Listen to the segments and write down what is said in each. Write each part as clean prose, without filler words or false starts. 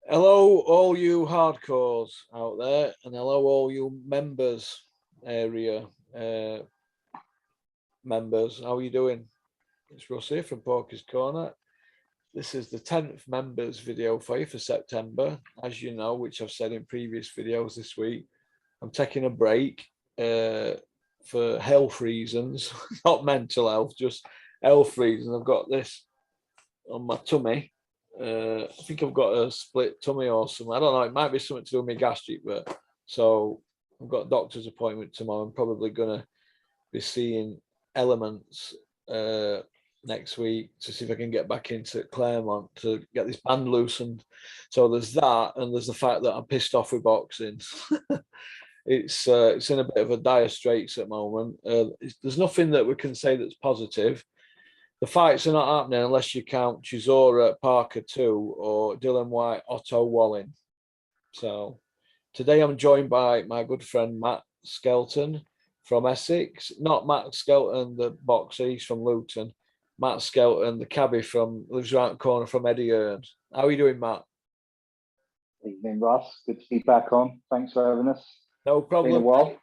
Hello, all you hardcores out there, and hello, all you members area members. How are you doing? It's Russ here from Porky's Corner. This is the 10th members video for you for September. As you know, which I've said in previous videos this week, I'm taking a break for health reasons, not mental health, just health reasons. I've got this on my tummy. I think I've got a split tummy or something. I don't know. It might be something to do with my gastric, but so I've got a doctor's appointment tomorrow. I'm probably gonna be seeing Elements next week to see if I can get back into Claremont to get this band loosened. So there's that, and there's the fact that I'm pissed off with boxing. It's in a bit of a dire straits at the moment. There's nothing that we can say that's positive. The fights are not happening unless you count Chisora Parker 2 or Dylan White Otto Walling. So today I'm joined by my good friend Matt Skelton from Essex. Not Matt Skelton, the boxer, he's from Luton. Matt Skelton, the cabbie lives around the corner from Eddie Hearn. How are you doing, Matt? Evening, Russ. Good to be back on. Thanks for having us. No problem. Been a while.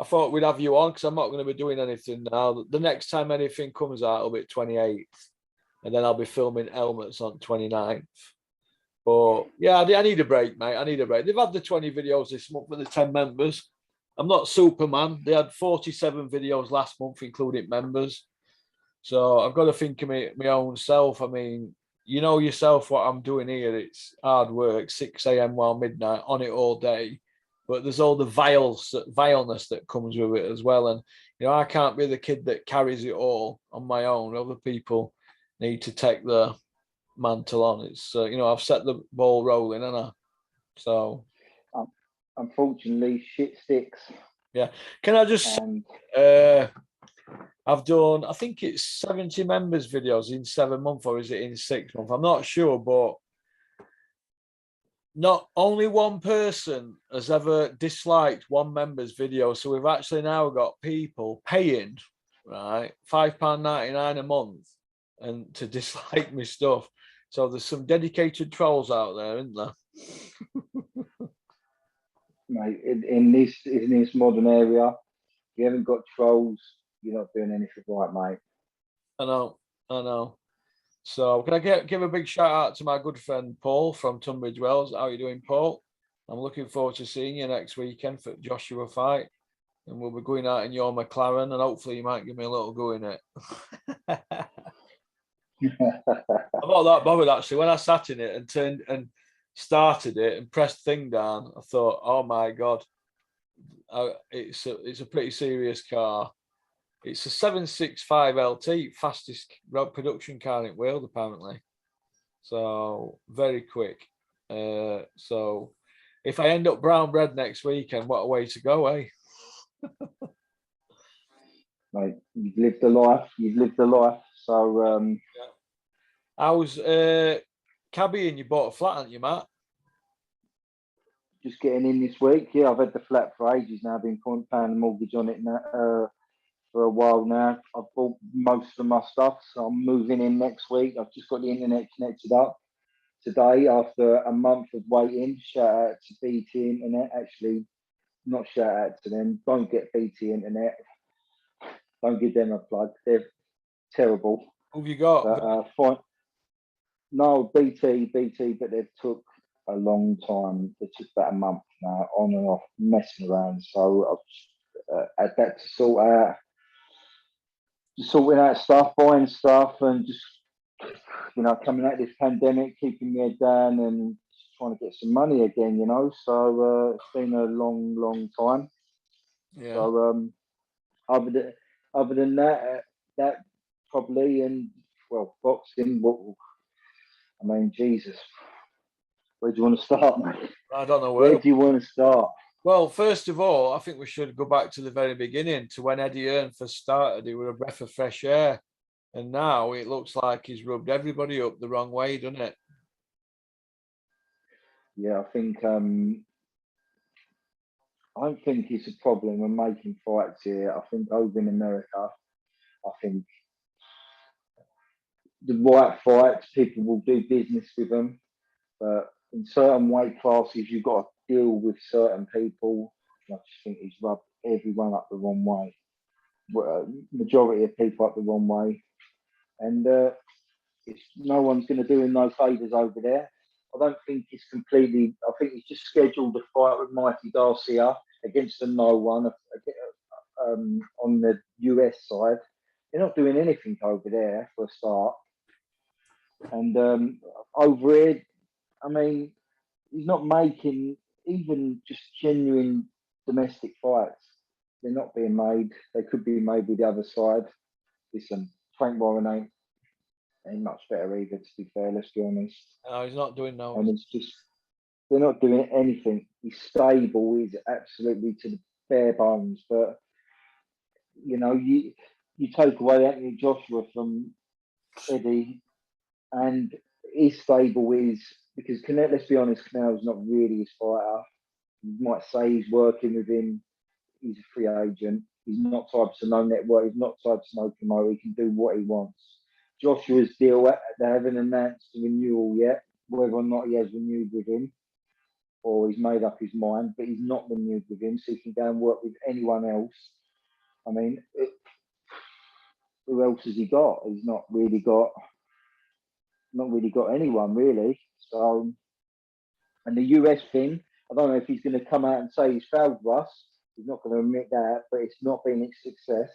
I thought we'd have you on because I'm not going to be doing anything now. The next time anything comes out, it'll be 28th. And then I'll be filming Helmets on 29th. But yeah, I need a break, mate. I need a break. They've had the 20 videos this month for the 10 members. I'm not Superman. They had 47 videos last month, including members. So I've got to think of my own self. I mean, you know yourself what I'm doing here. It's hard work, 6 a.m. while midnight, on it all day. But there's all the vileness that comes with it as well. And, I can't be the kid that carries it all on my own. Other people need to take the mantle on. It's, I've set the ball rolling, and Unfortunately, shit sticks. Yeah. Can I just I've done, I think it's 70 members videos in 7 months, or is it in 6 months? I'm not sure, but not only one person has ever disliked one member's video. So we've actually now got people paying, right, £5.99 a month and to dislike my stuff. So there's some dedicated trolls out there, isn't there? Mate, in this modern area, if you haven't got trolls, you're not doing anything right, mate. I know. So can I give a big shout out to my good friend Paul from Tunbridge Wells? How are you doing, Paul? I'm looking forward to seeing you next weekend for Joshua fight. And we'll be going out in your McLaren, and hopefully you might give me a little go in it. I'm not that bothered, actually. When I sat in it and turned and started it and pressed thing down, I thought, oh my God, it's a pretty serious car. It's a 765 LT, fastest production car in the world, apparently. So very quick. So if I end up brown bread next weekend, what a way to go, eh? Mate, you've lived a life. So yeah. How's Cabby, and you bought a flat, haven't you, Matt? Just getting in this week. Yeah, I've had the flat for ages now. I've been paying the mortgage on it now, for a while now. I've bought most of my stuff, so I'm moving in next week. I've just got the internet connected up today after a month of waiting. Shout out to BT Internet. Actually, not shout out to them. Don't get BT Internet. Don't give them a plug. They're terrible. Who have you got? But, fine. No, BT, but they took a long time. It took about a month now, on and off, messing around. So I've had that to sort out. Just sorting out stuff, buying stuff, and just coming out of this pandemic, keeping my head down and trying to get some money again. So it's been a long time. Yeah. So other than that probably, and well, boxing. I mean, Jesus, where do you want to start, mate? I don't know where do you want to start. Well, first of all, I think we should go back to the very beginning, to when Eddie Hearn first started. He was a breath of fresh air, and now it looks like he's rubbed everybody up the wrong way, doesn't it? Yeah, I don't think it's a problem when making fights here. I think over in America, I think the right fights, people will do business with them. But in certain weight classes, you've got to deal with certain people. I just think he's rubbed everyone up the wrong way. Majority of people up the wrong way, and no one's going to do him no favours over there. I don't think it's completely. I think he's just scheduled a fight with Mikey Garcia against a no one on the US side. They're not doing anything over there for a start, and over here, I mean, he's not making even just genuine domestic fights. They're not being made. They could be made with the other side. Listen, Frank Warren ain't much better either, to be fair, let's be honest. No, he's not doing no. And it's just, they're not doing anything. He's stable, he's absolutely to the bare bones. But, you know, you take away Anthony Joshua from Eddie, and his stable is, because let's be honest, Canelo's not really his fighter. You might say he's working with him. He's a free agent. He's not tied to no network. He's not tied to no promoter. He can do what he wants. Joshua's deal, they haven't announced the renewal yet, whether or not he has renewed with him or he's made up his mind, but he's not renewed with him, so he can go and work with anyone else. I mean, who else has he got? He's not really got anyone really. So, and the US thing, I don't know if he's going to come out and say he's failed Russ. He's not going to admit that, but it's not been a success,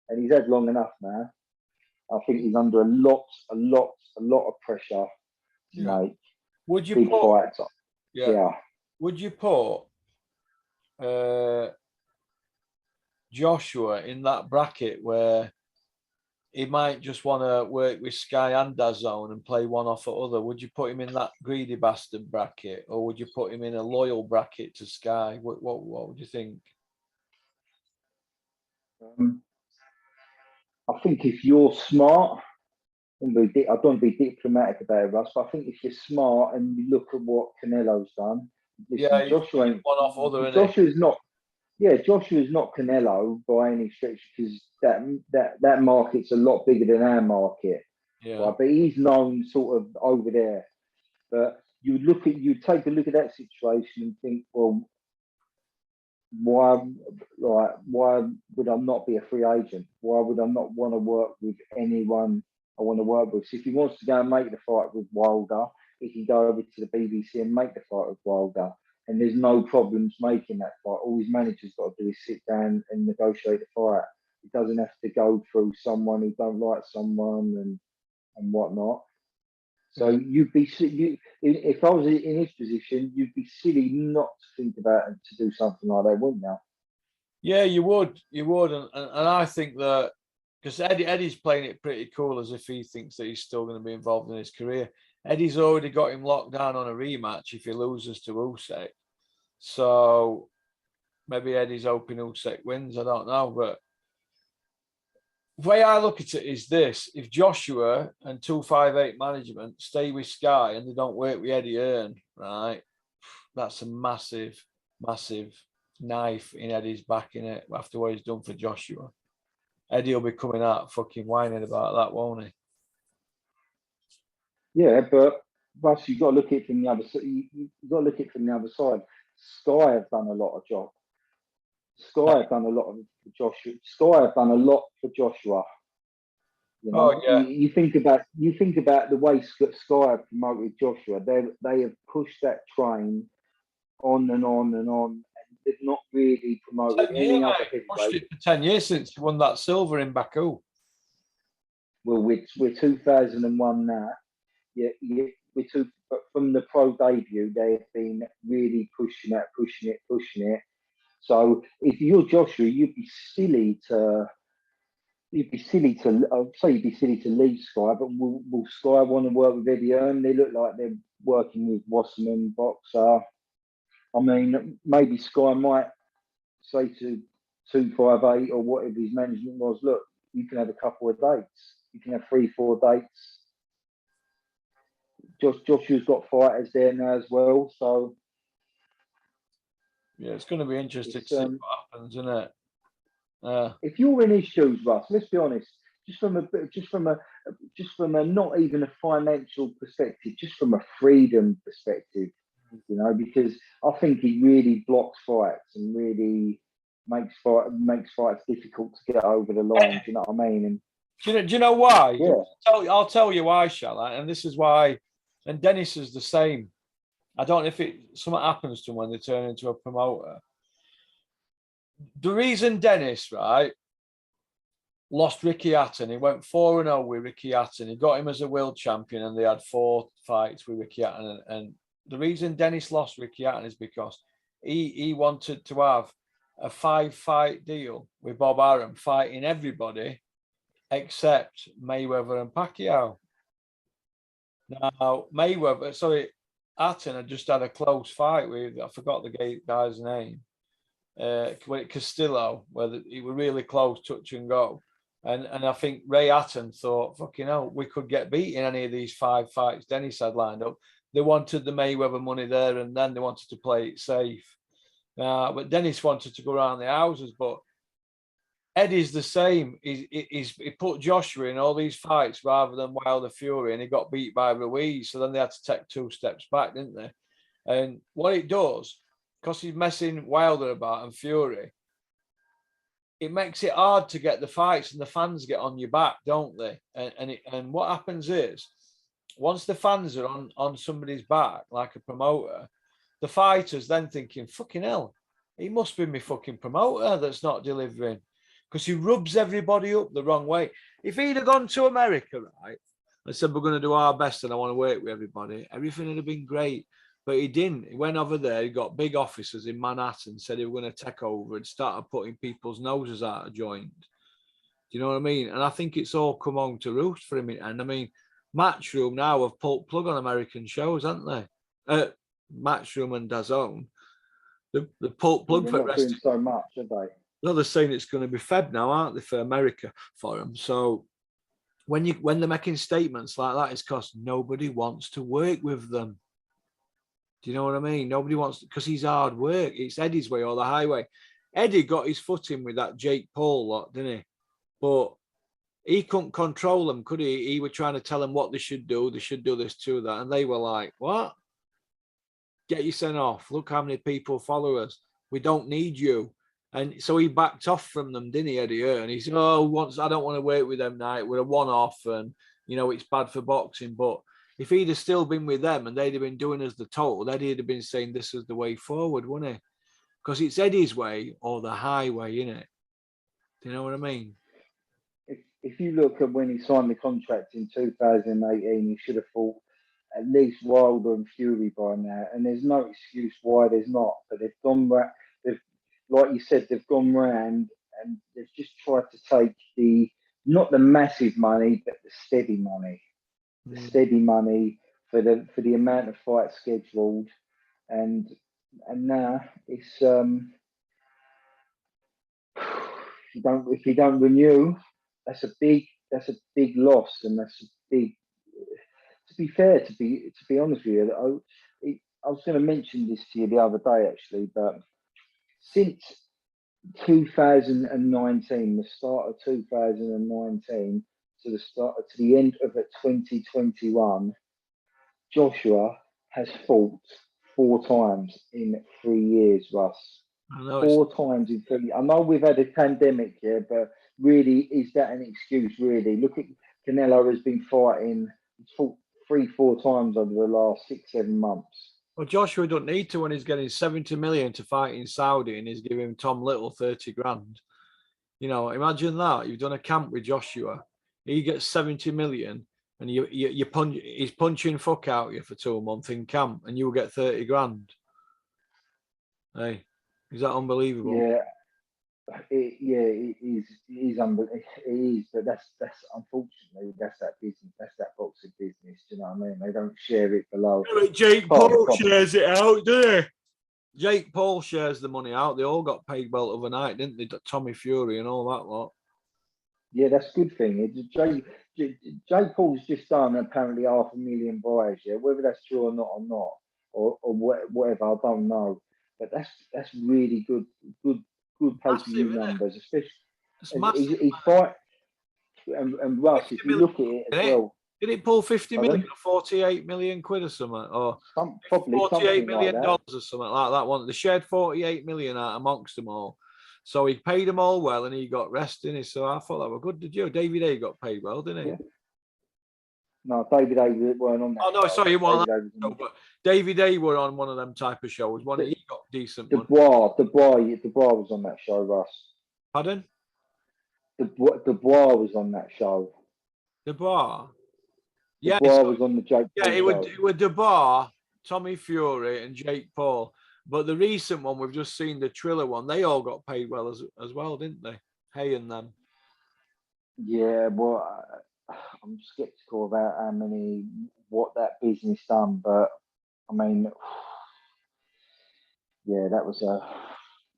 and he's had long enough now. I think he's under a lot of pressure to make Would you big fights. Yeah. Would you put Joshua in that bracket where he might just want to work with Sky and DAZN and play one off the other? Would you put him in that greedy bastard bracket, or would you put him in a loyal bracket to Sky? What would you think? I think if you're smart, I don't want to be diplomatic about it, Russ, but I think if you're smart and you look at what Canelo's done, listen, Joshua ain't one off other. Joshua's not. Yeah, Joshua's not Canelo by any stretch, because that market's a lot bigger than our market. Yeah. Right? But he's known sort of over there. But you take a look at that situation and think, well, why would I not be a free agent? Why would I not want to work with anyone I want to work with? So if he wants to go and make the fight with Wilder, he can go over to the BBC and make the fight with Wilder. And there's no problems making that fight. All his manager's got to do is sit down and negotiate the fight. He doesn't have to go through someone who don't like someone and whatnot. So if I was in his position, you'd be silly not to think about it, to do something like that, wouldn't you? Yeah, you would, and I think that because Eddie's playing it pretty cool, as if he thinks that he's still going to be involved in his career. Eddie's already got him locked down on a rematch if he loses to Usyk. So maybe Eddie's hoping Usyk wins. I don't know, but the way I look at it is this: if Joshua and 258 management stay with Sky and they don't work with Eddie Hearn, right, that's a massive knife in Eddie's back, in it, after what he's done for Joshua. Eddie will be coming out fucking whining about that, won't he? Yeah, but Russ, you've got to look at it from the other side. You've got to look at it from the other side. Sky have done a lot of job. Sky have done a lot for Joshua. Sky have done a lot for Joshua. You know, you think about the way Sky have promoted Joshua. They have pushed that train on and on and on, and they've not really promoted any other heavyweight. Pushed it for 10 years since he won that silver in Baku. Well, we're 2001 now. Yeah, but from the pro debut, they have been really pushing it. So if you're Joshua, you'd be silly to leave Sky, but will Sky want to work with Eddie Hearn? They look like they're working with Wasserman, Boxer. I mean, maybe Sky might say to 258 or whatever his management was, look, you can have a couple of dates. You can have 3-4 dates. Joshua's got fighters there now as well, so yeah, it's going to be interesting to see what happens, isn't it? If you're in his shoes, Russ, let's be honest. Just from a just from a not even a financial perspective, just from a freedom perspective, you know, because I think he really blocks fights and really makes fights difficult to get over the line. Do you know what I mean? And do you know why? yeah, I'll tell you why, shall I? And this is why. And Dennis is the same. I don't know if something happens to him when they turn into a promoter. The reason Dennis, right, lost Ricky Hatton, he went 4-0 with Ricky Hatton. He got him as a world champion, and they had 4 fights with Ricky Hatton. And the reason Dennis lost Ricky Hatton is because he wanted to have a 5-fight deal with Bob Arum, fighting everybody except Mayweather and Pacquiao. Now, Hatton had just had a close fight with, I forgot the guy's name, Castillo, where he were really close, touch and go. And I think Ray Hatton thought, fucking hell, we could get beat in any of these 5 fights Dennis had lined up. They wanted the Mayweather money there, and then they wanted to play it safe. But Dennis wanted to go around the houses, but Eddie's the same. He put Joshua in all these fights rather than Wilder Fury, and he got beat by Ruiz. So then they had to take 2 steps back, didn't they? And what it does, because he's messing Wilder about and Fury, it makes it hard to get the fights, and the fans get on your back, don't they? And what happens is, once the fans are on somebody's back, like a promoter, the fighters then thinking, fucking hell, he must be my fucking promoter that's not delivering. Because he rubs everybody up the wrong way. If he'd have gone to America, right, and said, we're going to do our best and I want to work with everybody, everything would have been great. But he didn't. He went over there, he got big offices in Manhattan, said he were going to take over and started putting people's noses out of joint. Do you know what I mean? And I think it's all come home to roost for him. And I mean, Matchroom now have pulled plug on American shows, haven't they? Matchroom and DAZN. The pulled plug they're for not doing so much, are they? No, they're saying it's going to be Feb now, aren't they, for America for them? So when they're making statements like that, it's because nobody wants to work with them. Do you know what I mean? Nobody wants, because he's hard work. It's Eddie's way or the highway. Eddie got his foot in with that Jake Paul lot, didn't he? But he couldn't control them, could he? He was trying to tell them what they should do. They should do this, to that. And they were like, what? Get you sent off. Look how many people follow us. We don't need you. And so he backed off from them, didn't he, Eddie Hearn? He said, I don't want to work with them now. We're a one-off and, you know, it's bad for boxing. But if he'd have still been with them and they'd have been doing as they're told, Eddie'd have been saying this is the way forward, wouldn't he? Because it's Eddie's way or the highway, innit? Do you know what I mean? If you look at when he signed the contract in 2018, he should have fought at least Wilder and Fury by now. And there's no excuse why there's not. But they've gone back. Like you said, they've gone round and they've just tried to take not the massive money, but the steady money. The steady money for the amount of fights scheduled. And now it's if you don't renew, that's a big loss, and that's a big. To be fair, to be honest with you, I was going to mention this to you the other day actually, but since 2019, the start of 2019 to the end of 2021, Joshua has fought 4 times in 3 years, Russ. 4 times in 3 years. I know we've had a pandemic here, but really, is that an excuse? Really, look at Canelo has been fighting. He's fought 3-4 times over the last 6-7 months. Well, Joshua don't need to when he's getting 70 million to fight in Saudi and he's giving Tom Little 30 grand. You know, imagine that. You've done a camp with Joshua. He gets 70 million and he's punching fuck out you for 2 months in camp and you'll get 30 grand. Hey, is that unbelievable? Yeah. It is unbelievable. It is, but that's unfortunately that's that business. That's that boxing business. Do you know what I mean? They don't share it below. Jake Paul shares it out, doesn't he? Jake Paul shares the money out. They all got paid well overnight, didn't they? Tommy Fury and all that lot. Yeah, that's a good thing. Jake Paul's just done apparently 500,000 buys. Yeah, whether that's true or not, or whatever, I don't know. But that's really good pay-per-view numbers, especially and Russ, if 50 you look at it as million, well, did it pull 50 Pardon? million or 48 million quid or something? Or probably 48 something million like that. dollars or something like that one. They shared 48 million out amongst them all. So he paid them all well and he got rest in it. So I thought that were good. Did you? David A got paid well, didn't he? Yeah. No, David A weren't on that. Oh no, show. sorry, he wasn't David on A was that on show, but David A were on one of them type of shows. One he got decent money. Dubois was on that show, Russ. Pardon? Dubois was on that show. Dubois. Yeah, Dubois was on the Jake Paul yeah, show. it was Dubois, Tommy Fury, and Jake Paul. But the recent one we've just seen, the Triller one, they all got paid well as well, didn't they? Hay and them. Yeah, well, I'm skeptical about what that business done, but I mean, yeah, that was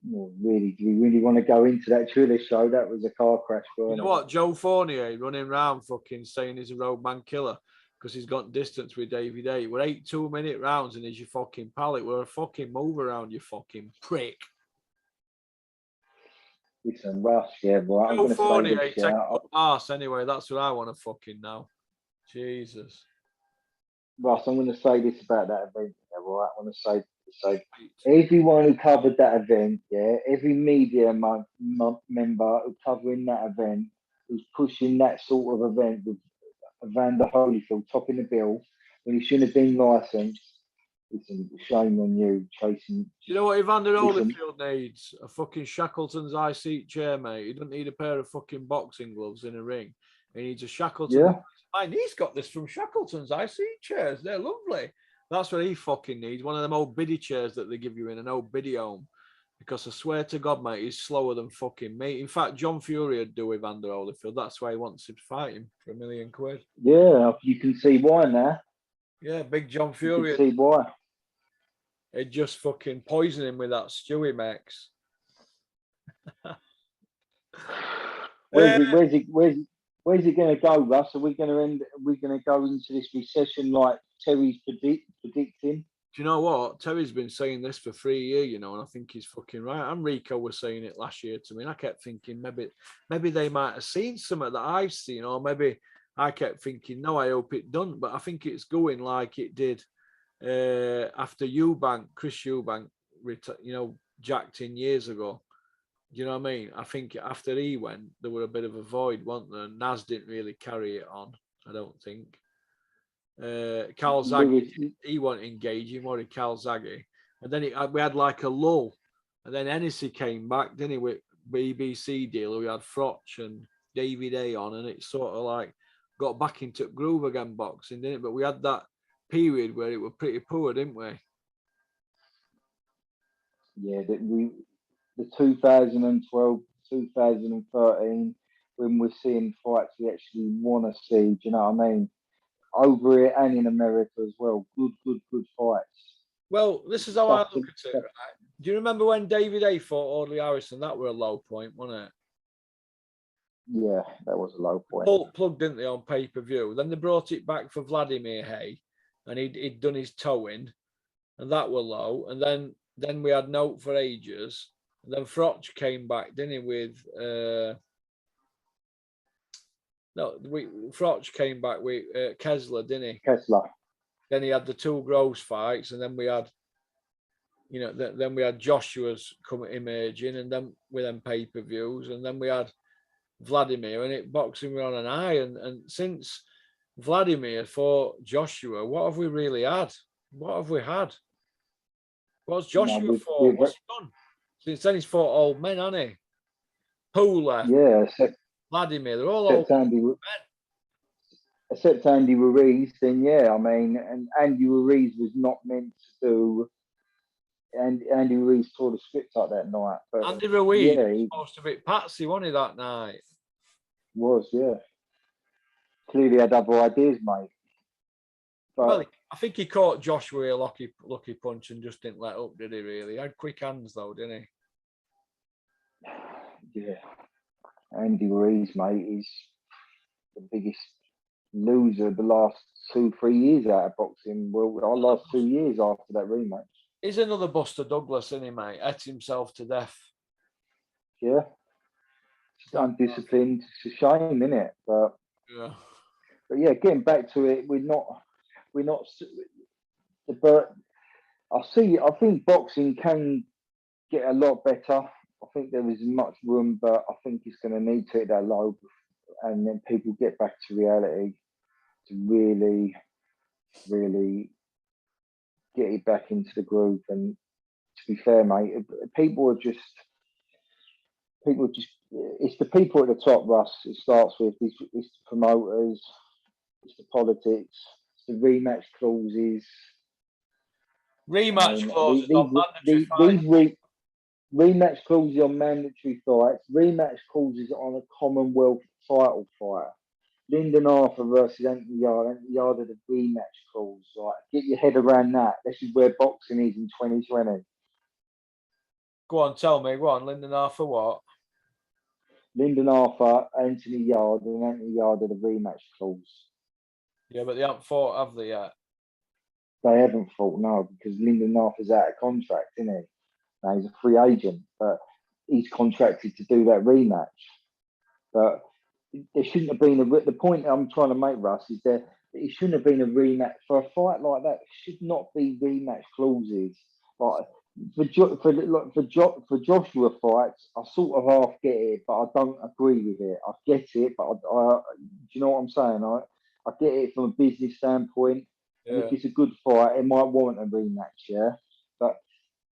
really. Do we really want to go into that Triller show? That was a car crash. You know what? Joe Fournier running around fucking saying he's a roadman killer because he's got distance with David A. We're 8 2-minute rounds and he's your fucking pallet. We're a fucking move around, you fucking prick. Listen, Russ, yeah, well, I'm going to say this, yeah. Arse anyway, that's what I want to fucking know. Jesus. Russ, I'm going to say this about that event, yeah, right? I want to say everyone who covered that event, yeah, every media member who covering that event, who's pushing that sort of event with Evander Holyfield topping the bill when he shouldn't have been licensed. Listen, shame on you chasing. You know what Evander Holyfield needs? A fucking Shackleton's high seat chair, mate. He doesn't need a pair of fucking boxing gloves in a ring. He needs a Shackleton. Yeah. And he's got this from Shackleton's high seat chairs. They're lovely. That's what he fucking needs. One of them old biddy chairs that they give you in an old biddy home. Because I swear to God, mate, he's slower than fucking me. In fact, John Fury would do Evander Holyfield. That's why he wants to fight him for £1 million. Yeah, you can see why now. Yeah, big John Fury. You can see why. It just fucking poison him with that Stewie Max. Where's it going to go, Russ? Are we going to go into this recession like Terry's predicting? Do you know what? Terry's been saying this for 3 years, you know, and I think he's fucking right. And Rico was saying it last year to me, and I kept thinking maybe they might have seen something that I've seen, or maybe I kept thinking, no, I hope it doesn't. But I think it's going like it did after Chris Eubank, jacked in years ago. Do you know what I mean? I think after he went, there were a bit of a void, wasn't there? Nas didn't really carry it on, I don't think. Calzaghe, he wasn't engaging, was he, Calzaghe? And then we had like a lull. And then Hennessy came back, didn't he, with BBC deal. We had Froch and David A on, and it sort of like got back into groove again, boxing, didn't it? But we had that period where it was pretty poor, didn't we? Yeah, the 2012, 2013, when we're seeing fights we actually want to see, do you know what I mean? Over here and in America as well. Good fights. Well, this is how I look at it, right? Do you remember when David A fought Audley Harrison? That were a low point, wasn't it? Yeah, that was a low point. Bolt plugged, didn't they, on pay-per-view? Then they brought it back for Vladimir Hay, and he'd done his towing, and that were low. And then we had Note for ages. And then Froch came back, didn't he, with Froch came back with Kessler, didn't he? Kessler. Then he had the two Gross fights, and then we had, then we had Joshua's emerging, and then with them pay-per-views, and then we had Vladimir, and it boxing were on an eye. And since Vladimir fought Joshua, what have we really had? What have we had? What's Joshua fought? What's he done? Since then he's fought old men, hasn't he? Pooler. Yeah, Vladimir, they're all old men. Except Andy Ruiz, then yeah, I mean, and Andy Ruiz was not meant to do. And Andy Ruiz tore the script up that night. But Andy Ruiz was supposed to be Patsy, wasn't he, that night? Was, yeah. Clearly had other ideas, mate. But, well, I think he caught Joshua a lucky punch and just didn't let up, did he, really? He had quick hands, though, didn't he? Yeah. Andy Ruiz, mate, is the biggest loser the last 2-3 years out of boxing. Well, our last 2 years after that rematch. He's another Buster Douglas, isn't he, mate? Ate himself to death. Yeah. undisciplined. It's a shame, isn't it? Yeah. But yeah, getting back to it, we're not. But I think boxing can get a lot better. I think there is much room, but I think it's going to need to hit that low, and then people get back to reality to really, really get it back into the groove. And to be fair, mate, people are just. It's the people at the top, Russ. It starts with it's the promoters, it's the politics, it's the rematch clauses. I Rematch mean, clauses on mandatory these fights. rematch clauses on mandatory fights, rematch clauses on a Commonwealth title fight. Lyndon Arthur versus Anthony Yard. Anthony Yard had a rematch clause. Like, get your head around that. This is where boxing is in 2020. Go on, tell me. Go on, Lyndon Arthur, what? Lyndon Arthur, Anthony Yard, and Anthony Yard had a rematch clause. Yeah, but they haven't fought, have they yet? They haven't fought, no, because Lyndon Arthur's out of contract, isn't he? Now he's a free agent, but he's contracted to do that rematch. But there shouldn't have been the point I'm trying to make, Russ, is that it shouldn't have been a rematch for a fight like that. It should not be rematch clauses. Like for Joshua fights, I sort of half get it, but I don't agree with it. I get it, but do you know what I'm saying? I get it from a business standpoint, and if it's a good fight, it might warrant a rematch. Yeah, but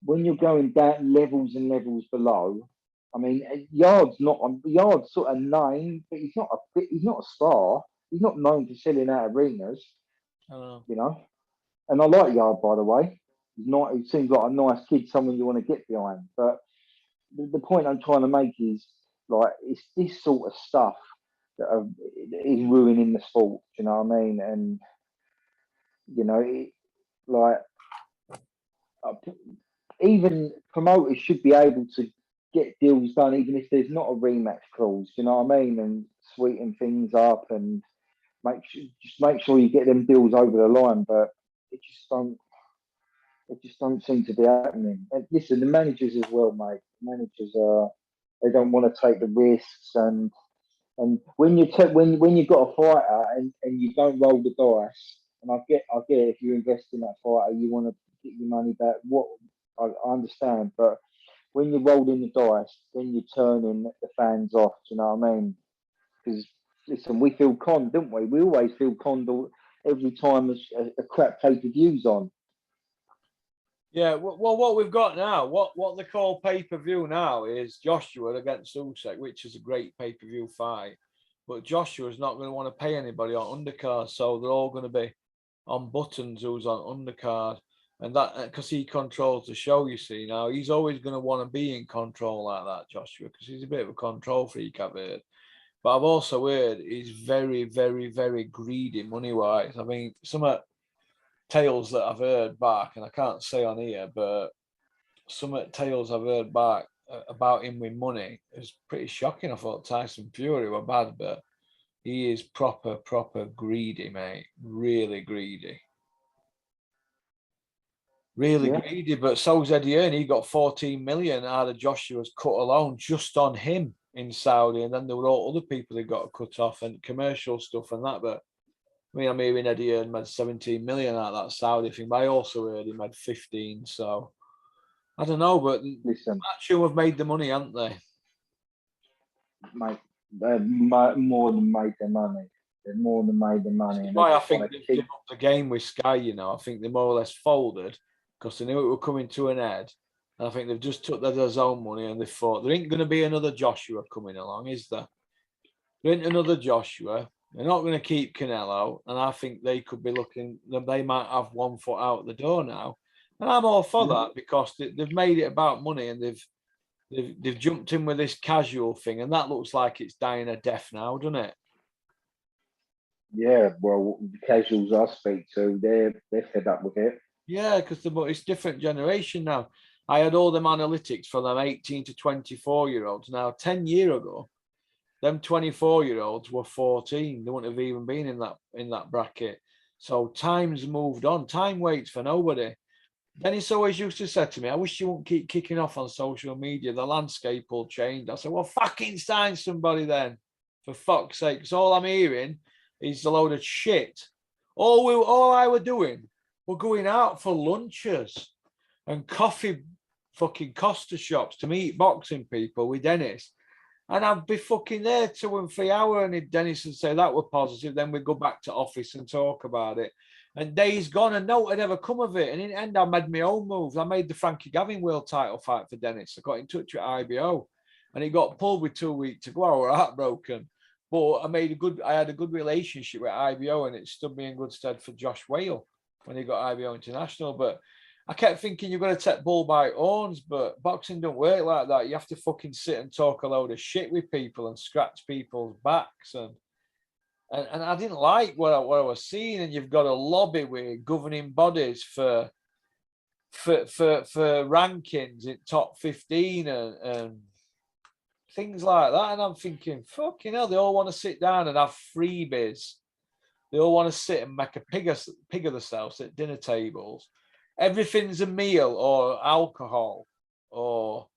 when you're going down levels and levels below, I mean, Yard's sort of known, but he's not a star. He's not known for selling out arenas, you know. And I like Yard, by the way. He seems like a nice kid, someone you want to get behind. But the point I'm trying to make is like it's this sort of stuff that is ruining the sport. You know what I mean? And you know, like even promoters should be able to get deals done, even if there's not a rematch clause. You know what I mean? And sweeten things up and make sure you get them deals over the line. But it just don't seem to be happening. And listen, the managers as well, mate. The managers they don't want to take the risks and when when you've got a fighter and you don't roll the dice, and I get if you invest in that fighter, you want to get your money back. What I understand, but when you're rolling the dice, then you're turning the fans off. Do you know what I mean? Because listen, we feel conned, don't we? We always feel conned every time a crap pay per view's on. Yeah, well, what we've got now, what they call pay-per-view now is Joshua against Usyk, which is a great pay-per-view fight. But Joshua's not going to want to pay anybody on undercard, so they're all going to be on buttons who's on undercard. And that, because he controls the show, you see, now he's always going to want to be in control like that, Joshua, because he's a bit of a control freak, I've heard. But I've also heard he's very, very, very greedy money-wise. I mean, some of tales that I've heard back, and I can't say on here, but some tales I've heard back about him with money is pretty shocking. I thought Tyson Fury were bad, but he is proper greedy, mate. Really greedy. Really greedy, but so's Eddie Hearn. He got 14 million out of Joshua's cut alone just on him in Saudi, and then there were all other people that got cut off and commercial stuff and that. But I mean, I'm hearing Eddie Hearn made 17 million out of that Saudi thing, but I also heard he made 15. So I don't know, but listen, Matchroom have made the money, haven't they? Mate, they've more than made their money. They've more than made the money. That's why I think they've given up the game with Sky. You know, I think they more or less folded because they knew it were coming to an end. And I think they've just took their own money and they thought there ain't going to be another Joshua coming along, is there? There ain't another Joshua. They're not going to keep Canelo, and I think they could be looking. They might have one foot out the door now, and I'm all for that because they've made it about money and they've jumped in with this casual thing, and that looks like it's dying a death now, doesn't it? Yeah, well, the casuals I speak to, they're fed up with it. Yeah, because it's different generation now. I had all them analytics for them 18 to 24-year-olds. Now, 10 years ago, them 24-year-olds were 14. They wouldn't have even been in that bracket. So time's moved on. Time waits for nobody. Dennis always used to say to me, I wish you wouldn't keep kicking off on social media. The landscape will change. I said, well, fucking sign somebody then, for fuck's sake. Because all I'm hearing is a load of shit. All I were doing were going out for lunches and coffee fucking Costa shops to meet boxing people with Dennis. And I'd be fucking there 2 and 3 hours, and if Dennis would say that were positive, then we'd go back to office and talk about it. And days gone, and no had ever come of it. And in the end, I made my own moves. I made the Frankie Gavin world title fight for Dennis. I got in touch with IBO, and he got pulled with 2 weeks to go. I was heartbroken, but I had a good relationship with IBO, and it stood me in good stead for Josh Whale when he got IBO International. But I kept thinking you're going to take bull by horns, but boxing don't work like that. You have to fucking sit and talk a load of shit with people and scratch people's backs. And I didn't like what I was seeing. And you've got to lobby with governing bodies for rankings in top 15 and things like that. And I'm thinking, fucking hell, they all want to sit down and have freebies. They all want to sit and make a pig of themselves at dinner tables. Everything's a meal or alcohol, or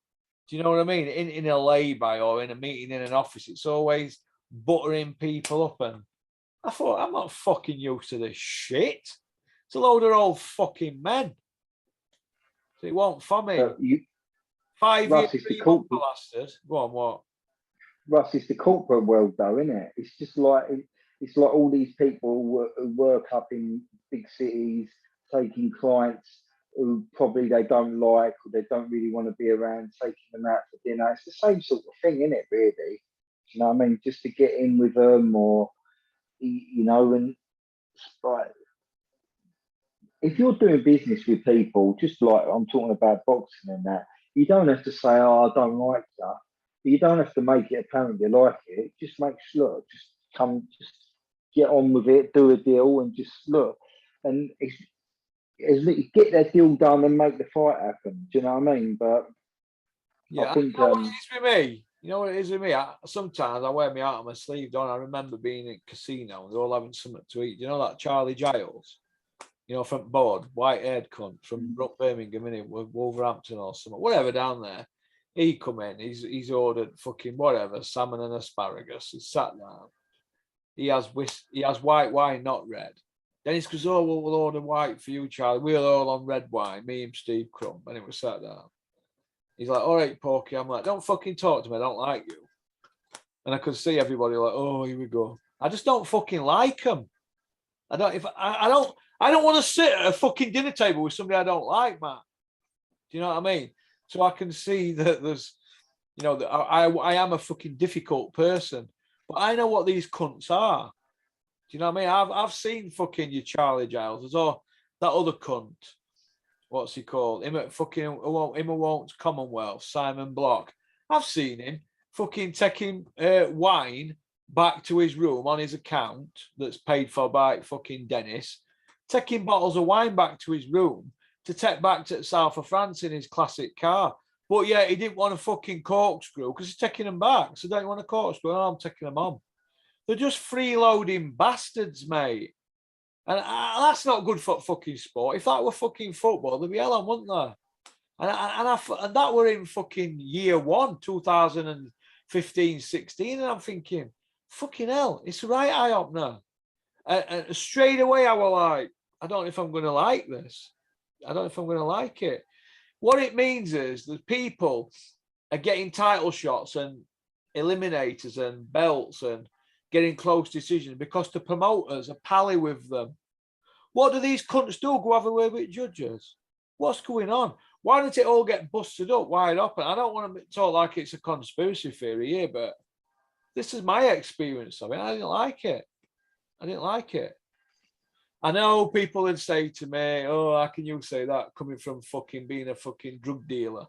do you know what I mean? In a lay-by or in a meeting in an office, it's always buttering people up. And I thought, I'm not fucking used to this shit. It's a load of old fucking men. So it won't for me. 5 Russ, years, it's the corporate bastard. Go on, what? Russ, it's the corporate world, though, isn't it? It's just like it's like all these people who work up in big cities, taking clients who probably they don't like or they don't really want to be around, taking them out for dinner. It's the same sort of thing, isn't it, really? You know what I mean? Just to get in with them, or, you know, and like, if you're doing business with people, just like I'm talking about boxing and that, you don't have to say, oh, I don't like you. You don't have to make it apparent you like it. Just make sure, just get on with it, do a deal, and just look. And get that deal done and make the fight happen. Do you know what I mean? But yeah, I think, you know what it is with me. You know what it is with me. Sometimes I wear my heart on my sleeve. Don't I? Remember being in a casino and they're all having something to eat. You know that Charlie Giles, you know, from Board, white-haired cunt from Birmingham, in Wolverhampton or something, whatever down there. He come in. He's ordered fucking whatever, salmon and asparagus. He sat down. He has white wine, not red. Then he goes, oh, we'll order white for you, Charlie. We're all on red wine, me and Steve Crump. And it was sat down. He's like, all right, Porky. I'm like, don't fucking talk to me. I don't like you. And I could see everybody like, oh, here we go. I just don't fucking like him. I don't want to sit at a fucking dinner table with somebody I don't like, man. Do you know what I mean? So I can see that there's, you know, that I am a fucking difficult person, but I know what these cunts are. Do you know what I mean? I've seen fucking your Charlie Giles. There's all that other cunt. What's he called? Him at fucking won't Commonwealth, Simon Block. I've seen him fucking taking wine back to his room on his account that's paid for by fucking Dennis, taking bottles of wine back to his room to take back to the south of France in his classic car. But yeah, he didn't want a fucking corkscrew because he's taking them back. So don't you want a corkscrew? Oh, I'm taking them on. They're just freeloading bastards, mate. And that's not good for fucking sport. If that were fucking football, there'd be hell on, wouldn't there? And that were in fucking year one, 2015, 16. And I'm thinking, fucking hell, it's right eye opener. And straight away, I was like, I don't know if I'm going to like this. I don't know if I'm going to like it. What it means is that people are getting title shots and eliminators and belts and getting close decisions because the promoters are pally with them. What do these cunts do? Go have a word with judges? What's going on? Why don't it all get busted up wide open? I don't want to talk like it's a conspiracy theory here, but this is my experience of it. I didn't like it. I know people would say to me, oh, how can you say that coming from fucking being a fucking drug dealer?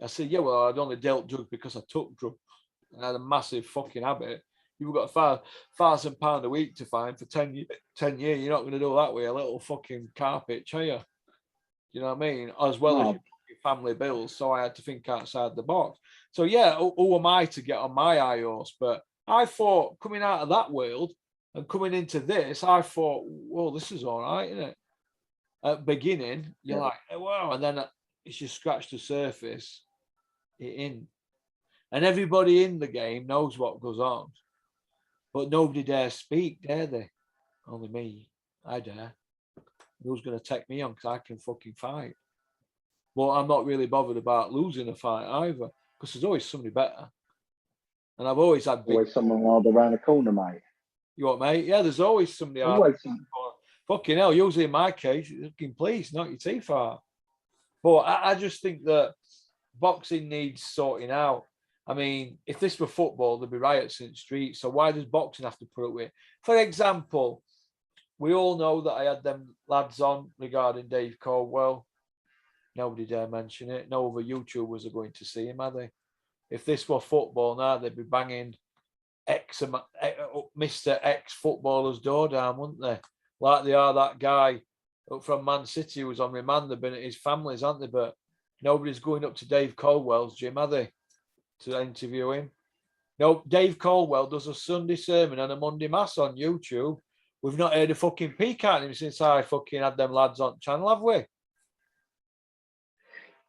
I said, yeah, well, I'd only dealt drugs because I took drugs. I had a massive fucking habit. You've got £1,000 a week to find for 10 years. You're not going to do that with a little fucking carpet, are you? You know what I mean? As well as your family bills. So I had to think outside the box. So yeah, who am I to get on my high horse? But I thought coming out of that world and coming into this, I thought, well, this is all right, isn't it? at the beginning, you're Yeah. like, oh, wow. And then it's just scratched the surface, it in. And everybody in the game knows what goes on. But nobody dares speak, dare they? Only me. I dare. Who's going to take me on? Because I can fucking fight. But I'm not really bothered about losing a fight either. Because there's always somebody better. And I've always had big. Always someone hard around the corner, mate. You what, mate? Yeah, there's always somebody hard. Always. Fucking hell, usually in my case, fucking please, knock your teeth out. But I just think that boxing needs sorting out. I mean, if this were football, there'd be riots in the streets. So why does boxing have to put up with it? For example, we all know that I had them lads on regarding Dave Caldwell. Nobody dare mention it. No other YouTubers are going to see him, are they? If this were football now, they'd be banging Mr. X footballer's door down, wouldn't they? Like they are that guy up from Man City who was on remand. They've been at his family's, aren't they? But nobody's going up to Dave Caldwell's gym, are they, to interview him? No, Dave Caldwell does a Sunday sermon and a Monday mass on YouTube. We've not heard a fucking peek at him since I fucking had them lads on channel, have we?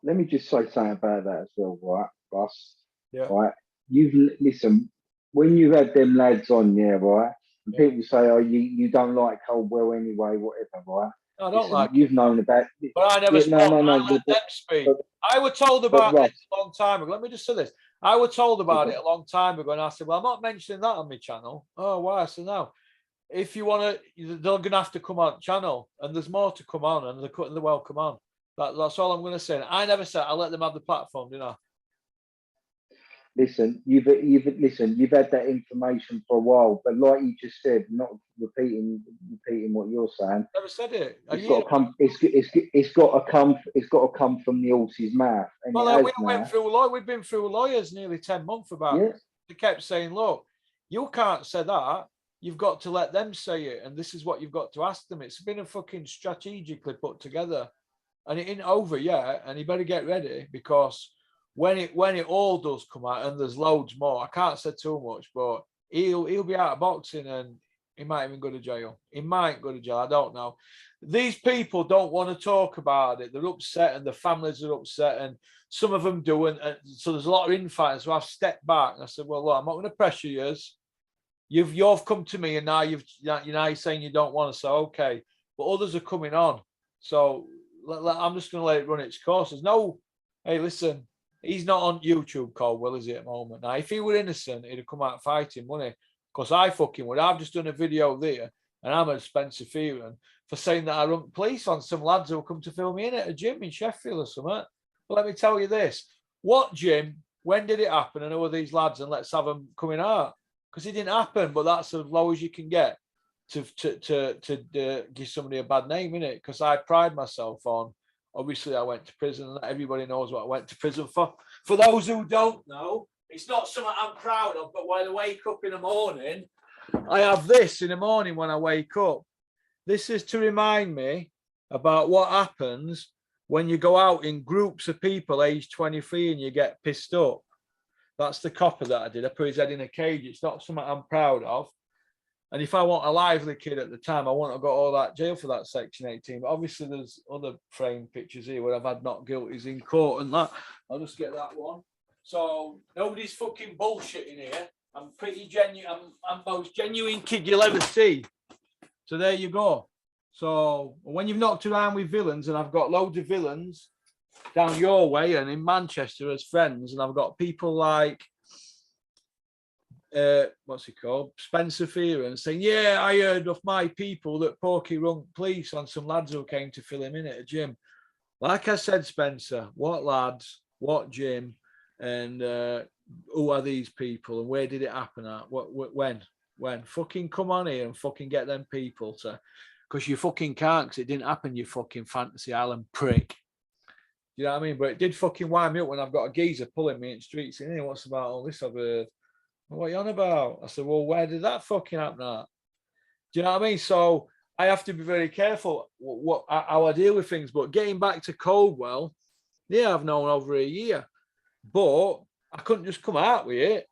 Let me just say something about that as well, right, Russ? Yeah. Right. Listen, when you had them lads on, yeah, right, and people say, oh, you don't like Caldwell anyway, whatever, right? I don't like you've it. known about it. But I never spoke. I let them speak. I was told about it a long time ago. Let me just say this. I was told about it a long time ago, and I said, well, I'm not mentioning that on my channel. Oh, why? I said, no. If you want to, they're going to have to come on channel, and there's more to come on, and they're welcome on. That's all I'm going to say. I never said I let them have the platform, did I? Listen, you've had that information for a while, but like you just said, not repeating what you're saying. Never said it. It's got to come. It's got to come from the horse's mouth. And well, we've been through lawyers nearly 10 months about it. They kept saying, look, you can't say that. You've got to let them say it, and this is what you've got to ask them. It's been a fucking strategically put together, and it ain't over yet. And you better get ready, because when it all does come out, and there's loads more, I can't say too much, but he'll be out of boxing, and he might even go to jail. He might go to jail. I don't know. These people don't want to talk about it. They're upset, and the families are upset, and some of them do. And so there's a lot of infighting. So I've stepped back and I said, well, look, I'm not going to pressure you. You've come to me, and now you're saying you don't want to. So okay, but others are coming on. So I'm just going to let it run its course. There's no, hey, listen, he's not on YouTube, Caldwell, is he, at the moment? Now, if he were innocent, he'd have come out fighting, wouldn't he? Because I fucking would. I've just done a video there, and I'm a Spencer Fearon for saying that I run police on some lads who come to film me in at a gym in Sheffield or something. But let me tell you this: what gym? When did it happen? And who are these lads? And let's have them coming out, because it didn't happen. But that's as low as you can get to give somebody a bad name, innit? Because I pride myself on. Obviously, I went to prison, and everybody knows what I went to prison for. For those who don't know, it's not something I'm proud of, but when I wake up in the morning, I have this in the morning when I wake up. This is to remind me about what happens when you go out in groups of people aged 23 and you get pissed up. That's the copper that I did. I put his head in a cage. It's not something I'm proud of. And if I want a lively kid at the time, I wouldn't have got all that jail for that Section 18. But obviously, there's other framed pictures here where I've had not guilties in court and that. I'll just get that one. So nobody's fucking bullshitting here. I'm pretty genuine. I'm the most genuine kid you'll ever see. So there you go. So when you've knocked around with villains, and I've got loads of villains down your way and in Manchester as friends, and I've got people like what's he called, Spencer Fearon, saying, yeah, I heard of my people that Porky rung police on some lads who came to fill him in at a gym. Like I said, Spencer, what lads, what gym, and who are these people, and where did it happen at? When? Fucking come on here and fucking get them people to, because you fucking can't, because it didn't happen, you fucking Fantasy Island prick. You know what I mean? But it did fucking wind me up when I've got a geezer pulling me in the streets saying, hey, what's about all this I've heard? What are you on about? I said, well, where did that fucking happen at? Do you know what I mean? So I have to be very careful how I deal with things. But getting back to Caldwell, yeah, I've known over a year, but I couldn't just come out with it.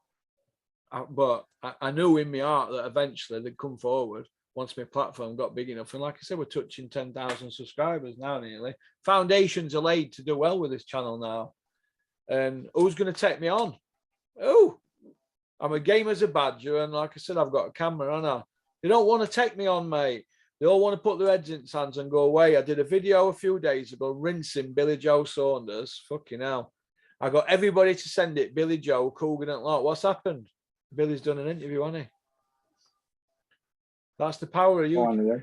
But I knew in my heart that eventually they'd come forward. once my platform got big enough. And like I said, we're touching 10,000 subscribers now nearly. Foundations are laid to do well with this channel now. And who's going to take me on? Oh, I'm a game as a badger. And like I said, I've got a camera on her. They don't want to take me on, mate. They all want to put their heads in hands and go away. I did a video a few days ago rinsing Billy Joe Saunders. Fucking hell. I got everybody to send it. Billy Joe, Coogan and Lot. What's happened? Billy's done an interview, hasn't he? That's the power of YouTube. Finally.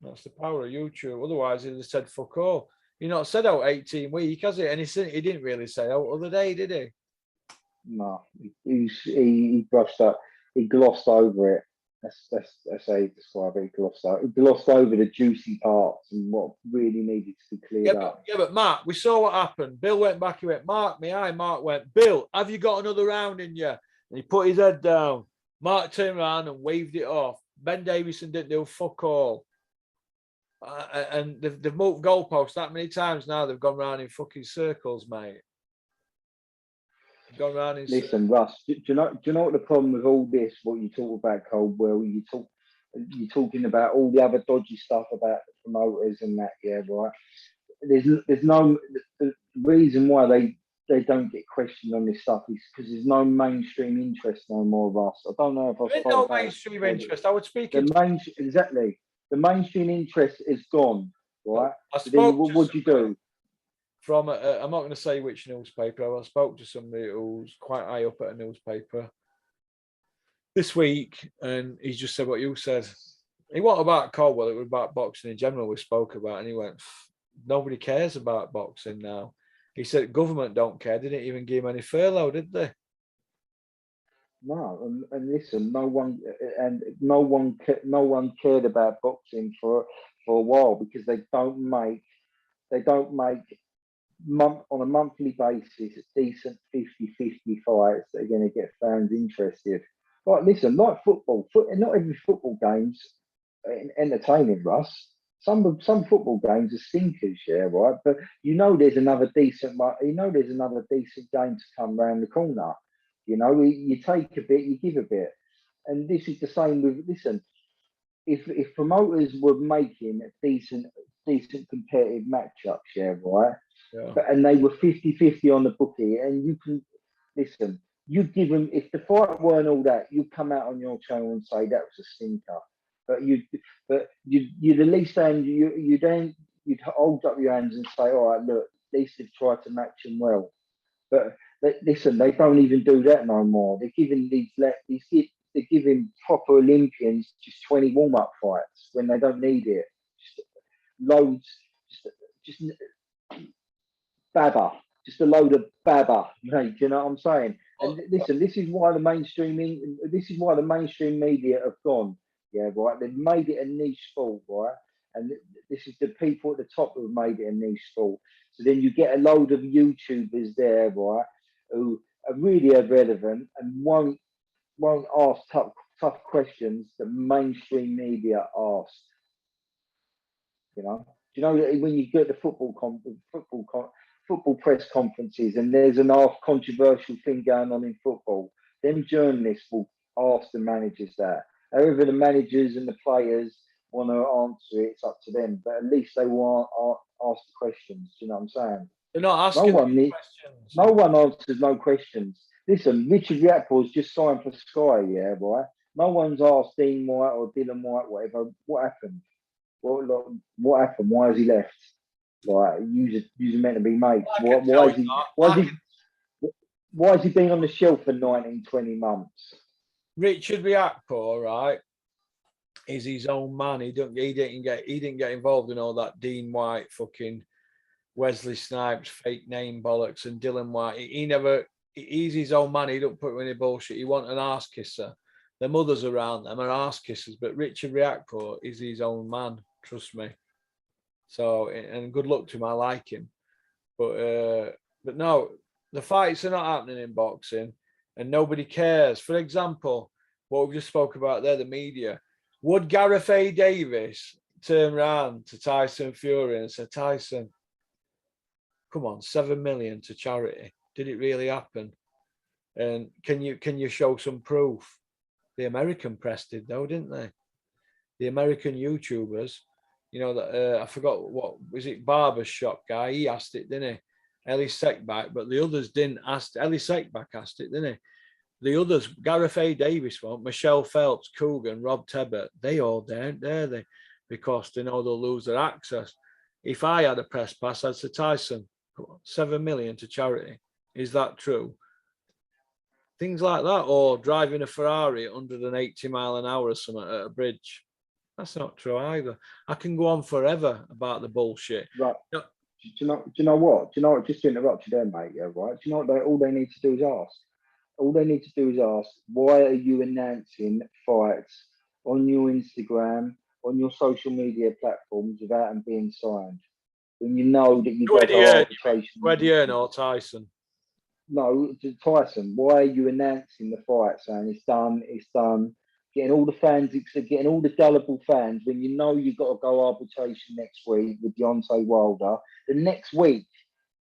That's the power of YouTube. Otherwise, he'd have said fuck all. He not said out 18 weeks, has it? And he didn't really say out other day, did he? No, he brushed up. He glossed over it. That's how you describe it. He glossed over the juicy parts and what really needed to be cleared up. Yeah, but Mark, we saw what happened. Bill went back. He went, Mark, me eye. Mark went, Bill, have you got another round in you? And he put his head down. Mark turned around and waved it off. Ben Davison didn't do fuck all. And they've moved goalposts that many times now. They've gone round in fucking circles, mate. They've gone round in circles. Listen, Russ, do you know what the problem with all this? What you talk about, Coldwell? You're talking about all the other dodgy stuff about the promoters and that. Yeah, right. There's no the reason why they don't get questioned on this stuff is because there's no mainstream interest no more, Russ. I don't know if I've There's no mainstream interest. I would speak exactly. The mainstream interest is gone, right? I so then what do you do? From I'm not going to say which newspaper. I spoke to somebody who's quite high up at a newspaper this week, and he just said what you said. It wasn't about Caldwell, it was about boxing in general we spoke about, and he went, nobody cares about boxing now. He said government don't care. They didn't even give him any furlough, did they? No, and listen, no one cared about boxing for a while because they don't make on a monthly basis decent 50-50 fights that are going to get fans interested. Like, listen, like football, not every football game's entertaining, Russ. Some football games are stinkers, yeah, right. But there's another decent game to come round the corner. You take a bit, you give a bit, and this is the same with if promoters were making decent competitive matchups, yeah, right. Yeah. And they were 50-50 on the bookie, and you can listen. You give them if the fight weren't all that, you'd come out on your channel and say that was a stinker. But you'd at least you'd hold up your hands and say, all right, look, at least they've tried to match them well. But listen, they don't even do that no more. They're giving they're giving proper Olympians just 20 warm-up fights when they don't need it. Just loads, just babber, just a load of babber. Do you know what I'm saying? And listen, this is why the mainstream media have gone. Yeah, right. They've made it a niche sport, right? And this is the people at the top who have made it a niche sport. So then you get a load of YouTubers there, right, who are really irrelevant and won't ask tough questions that mainstream media ask. Do you know that when you get the football press conferences and there's an half controversial thing going on in football, them journalists will ask the managers that. However, the managers and the players want to answer it, it's up to them. But at least they will ask the questions. Do you know what I'm saying? They're not asking questions. No one answers no questions. Listen, Richard Riakporhe's just signed for Sky, yeah, right? No one's asked Dean White or Dylan White, whatever. What happened? What happened? Why has he left? Like, you're meant to be mates. Why has he been on the shelf for 19, 20 months? Richard Riakporhe, right, is his own man. He didn't get involved in all that Dean White fucking Wesley Snipes fake name bollocks and Dylan White. He's his own man. He don't put any bullshit. He want an arse kisser. The mothers around them are arse kissers, but Richard Riakporhe is his own man. Trust me. So, and good luck to him. I like him, but no, the fights are not happening in boxing, and nobody cares. For example, what we just spoke about there, the media. Would Gareth A. Davis turn around to Tyson Fury and say, Tyson, come on, 7 million to charity? Did it really happen? And can you show some proof? The American press did, though, didn't they? the American YouTubers, you know, that I forgot what was it, barber shop guy. He asked it, didn't he? Ellie Seckbach, but the others didn't ask. Ellie Seckbach asked it, didn't he? The others, Gareth A. Davis won't, Michelle Phelps, Coogan, Rob Tebbett, they all daren't, dare they? Because they know they'll lose their access. If I had a press pass, I'd say Tyson, 7 million to charity. Is that true? Things like that, or driving a Ferrari at 180 mile an hour or something at a bridge. That's not true either. I can go on forever about the bullshit. Right. Do you know what? Do you know what? Just to interrupt you there, mate. Yeah, right. Do you know what? All they need to do is ask. All they need to do is ask, why are you announcing fights on your Instagram, on your social media platforms without them being signed? When you know that you've got to go arbitration. Eddie Hearn or Tyson? No, to Tyson. Why are you announcing the fight, saying it's done, it's done? Getting all the fans, getting all the gullible fans when you know you've got to go arbitration next week with Deontay Wilder. The next week,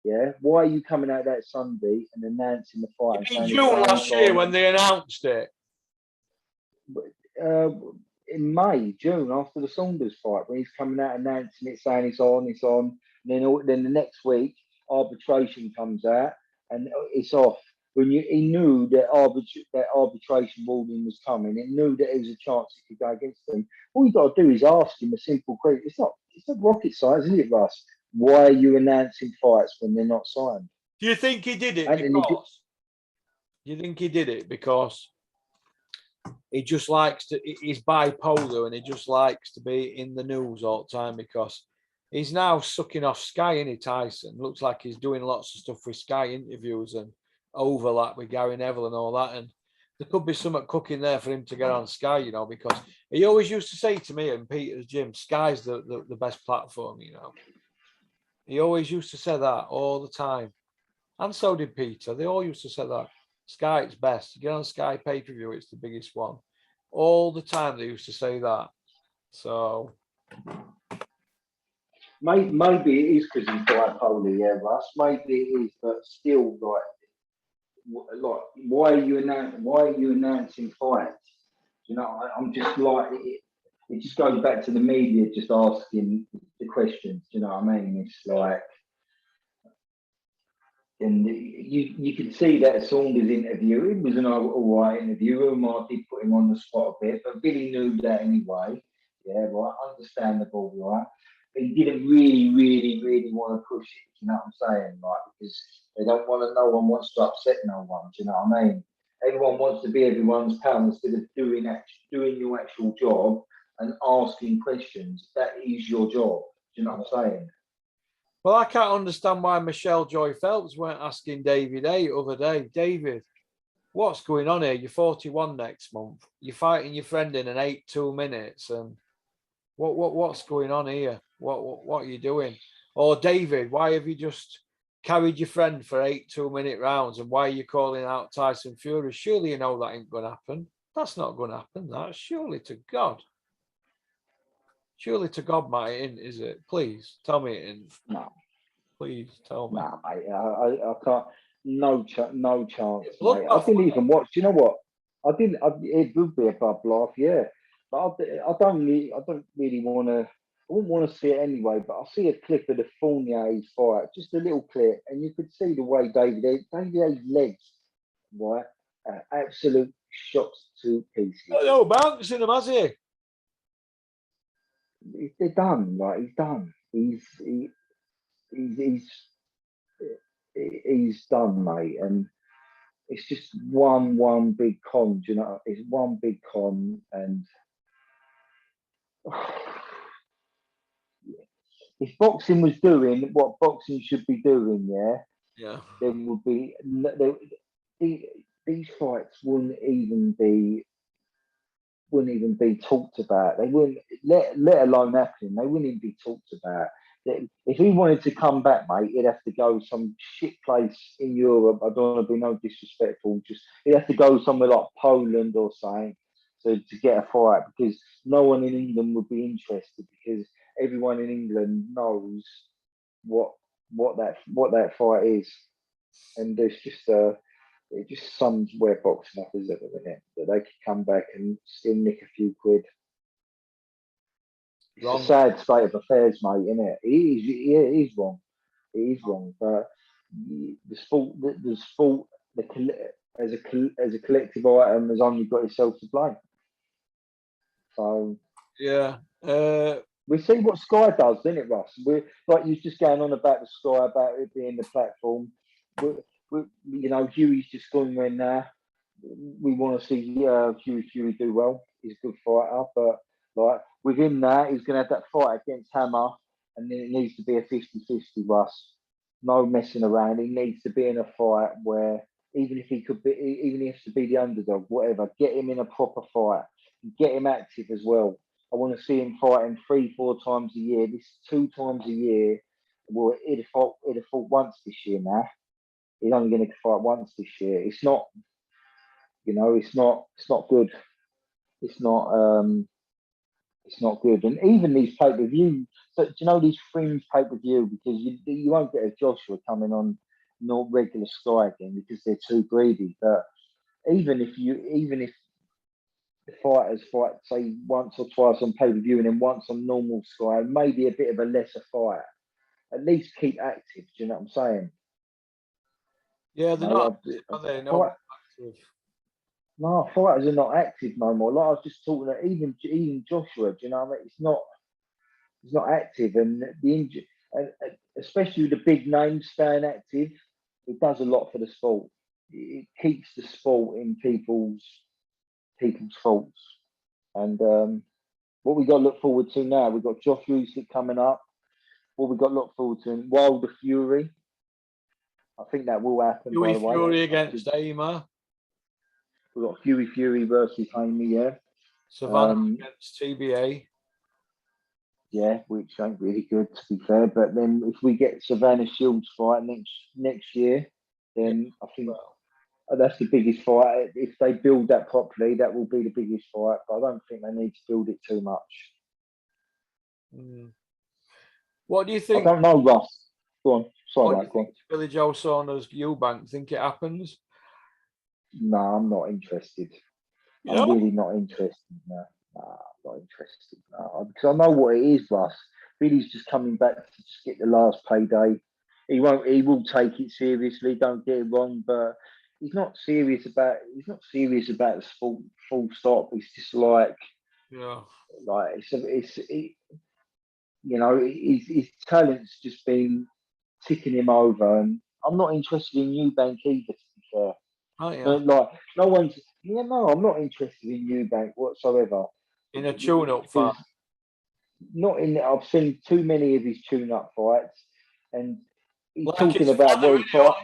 yeah. Why are you coming out that Sunday and announcing the fight? In June last year when they announced it. In May, June, after the Saunders fight, when he's coming out announcing it, saying it's on, it's on. And then the next week, arbitration comes out and it's off. He knew that arbitration ruling was coming, it knew that there was a chance he could go against them. All you got to do is ask him a simple question. It's not rocket science, is it, Russ? Why are you announcing fights when they're not signed? Do you think he did it because? Do you think he did it because he just likes to? He's bipolar and he just likes to be in the news all the time because he's now sucking off Sky, isn't he, Tyson? Looks like he's doing lots of stuff with Sky interviews and overlap with Gary Neville and all that. And there could be something cooking there for him to get on Sky, you know, because he always used to say to me and Peter's gym, Sky's the best platform, you know. He always used to say that all the time. And so did Peter. They all used to say that. Sky, it's best. You get on Sky pay-per-view, it's the biggest one. All the time they used to say that. So maybe it is because he's bipolar, yeah, Russ. Maybe it is, but still, like why are you announcing fights? You know, I'm just like it just goes back to the media just asking the questions. You know what I mean? It's like, and you could see that Saunders interview. It was an all right interview. Umar did put him on the spot a bit, but Billy knew that anyway. Yeah, right, understandable, right? But he didn't really want to push it. You know what I'm saying? Like, because they don't want to. No one wants to upset no one. Do you know what I mean? Everyone wants to be everyone's pal instead of doing your actual job and asking questions. That is your job. Do you know what I'm saying? Well, I can't understand why Michelle Joy Phelps weren't asking David the other day, David, what's going on here? You're 41 next month. You're fighting your friend in an 8-2 minutes, and what's going on here? What are you doing? Or David, why have you just carried your friend for 8 2-minute rounds, and why are you calling out Tyson Fury? Surely you know that ain't going to happen. That's not going to happen. That surely to God. Surely to God, mate, it isn't, is it? Please tell me it isn't. No. Please tell me. No, mate, I can't. No chance, Look, mate. I didn't even watch. Do you know what? It would be a bub laugh, yeah. But I don't really want to. I wouldn't want to see it anyway. But I'll see a clip of the Fournier fight, just a little clip, and you could see the way David A's legs, right, absolute shots to pieces. No, bouncing him, has he? They're done. Like, he's done. He's done, mate, and it's just one big con. Do you know? It's one big con, and if boxing was doing what boxing should be doing, Yeah, there would be these fights wouldn't even be talked about. They wouldn't let alone happening. They wouldn't even be talked about. If he wanted to come back, mate, he'd have to go some shit place in Europe. I don't want to be no disrespectful. Just he'd have to go somewhere like Poland or something to get a fight, because no one in England would be interested, because everyone in England knows what that fight is, and there's just it just sums where boxing up is at the minute, that they could come back and still nick a few quid. It's Wrong. a sad state of affairs, mate, isn't it? It is wrong. It is wrong. But the sport, as a collective item, has only got itself to blame. So Yeah. we see what Sky does, didn't it, Russ? We're like you're just going on about the Sky, about it being the platform. Hughie's just gone when we want to see Hughie do well. He's a good fighter, but like within that, he's going to have that fight against Hammer, and then it needs to be a 50-50, Russ. No messing around. He needs to be in a fight where even if he has to be the underdog, whatever, get him in a proper fight, get him active as well. I want to see him fighting 3-4 times a year. This 2 times a year. Well, he'd have fought once this year now. He's only going to fight once this year. It's not, it's not good. It's not good. And even these pay-per-view, so do you know these fringe pay-per-view, because you won't get a Joshua coming on not regular Sky again because they're too greedy. But even if the fighters fight, say, once or twice on pay-per-view and then once on normal Sky, maybe a bit of a lesser fight, at least keep active. Do you know what I'm saying? Yeah, they're not. Are they? No. No, fighters are not active no more. Like I was just talking about, even Joshua. Do you know what I mean? He's not active, and the injury, and especially with the big names staying active, it does a lot for the sport. It keeps the sport in people's thoughts. And what we got to look forward to now, we've got Josh Usyk coming up. What we got to look forward to, Wilder Fury. I think that will happen. Huey by the way. Fury against Aima. We've got Huey Fury versus Amy, yeah. Savannah against TBA. Yeah, which ain't really good to be fair. But then if we get Savannah Shields fight next year, then I think that's the biggest fight. If they build that properly, that will be the biggest fight. But I don't think they need to build it too much. What do you think? I don't know, Russ. Go on. Sorry, mate. Go on. Billy Joe Saunders, Eubank, think it happens? No, I'm not interested. I'm really not interested. No, I'm not interested. No, because I know what it is, Russ. Billy's just coming back to just get the last payday. He will take it seriously. Don't get it wrong, but he's not serious about the sport. Full stop. It's just like, his talent's just been ticking him over, and I'm not interested in Eubank either. To be fair. Oh, yeah. Like no one's. Yeah, no, I'm not interested in Eubank whatsoever. In a tune-up fight. Not in. I've seen too many of his tune-up fights, and he's like talking about world fight.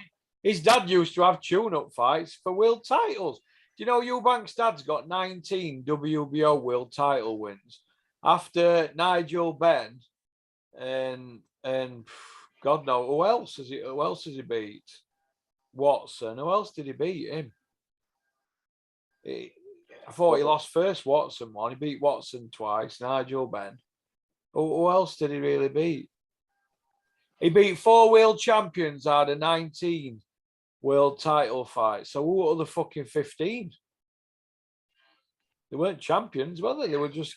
His dad used to have tune-up fights for world titles. Do you know Eubank's dad's got 19 WBO world title wins after Nigel Benn and God knows who else has he beat? Watson. Who else did he beat him? I thought he lost first Watson one. He beat Watson twice, Nigel Benn. Who else did he really beat? He beat 4 world champions out of 19 world title fights. So who are the fucking 15? They weren't champions, were they? They were just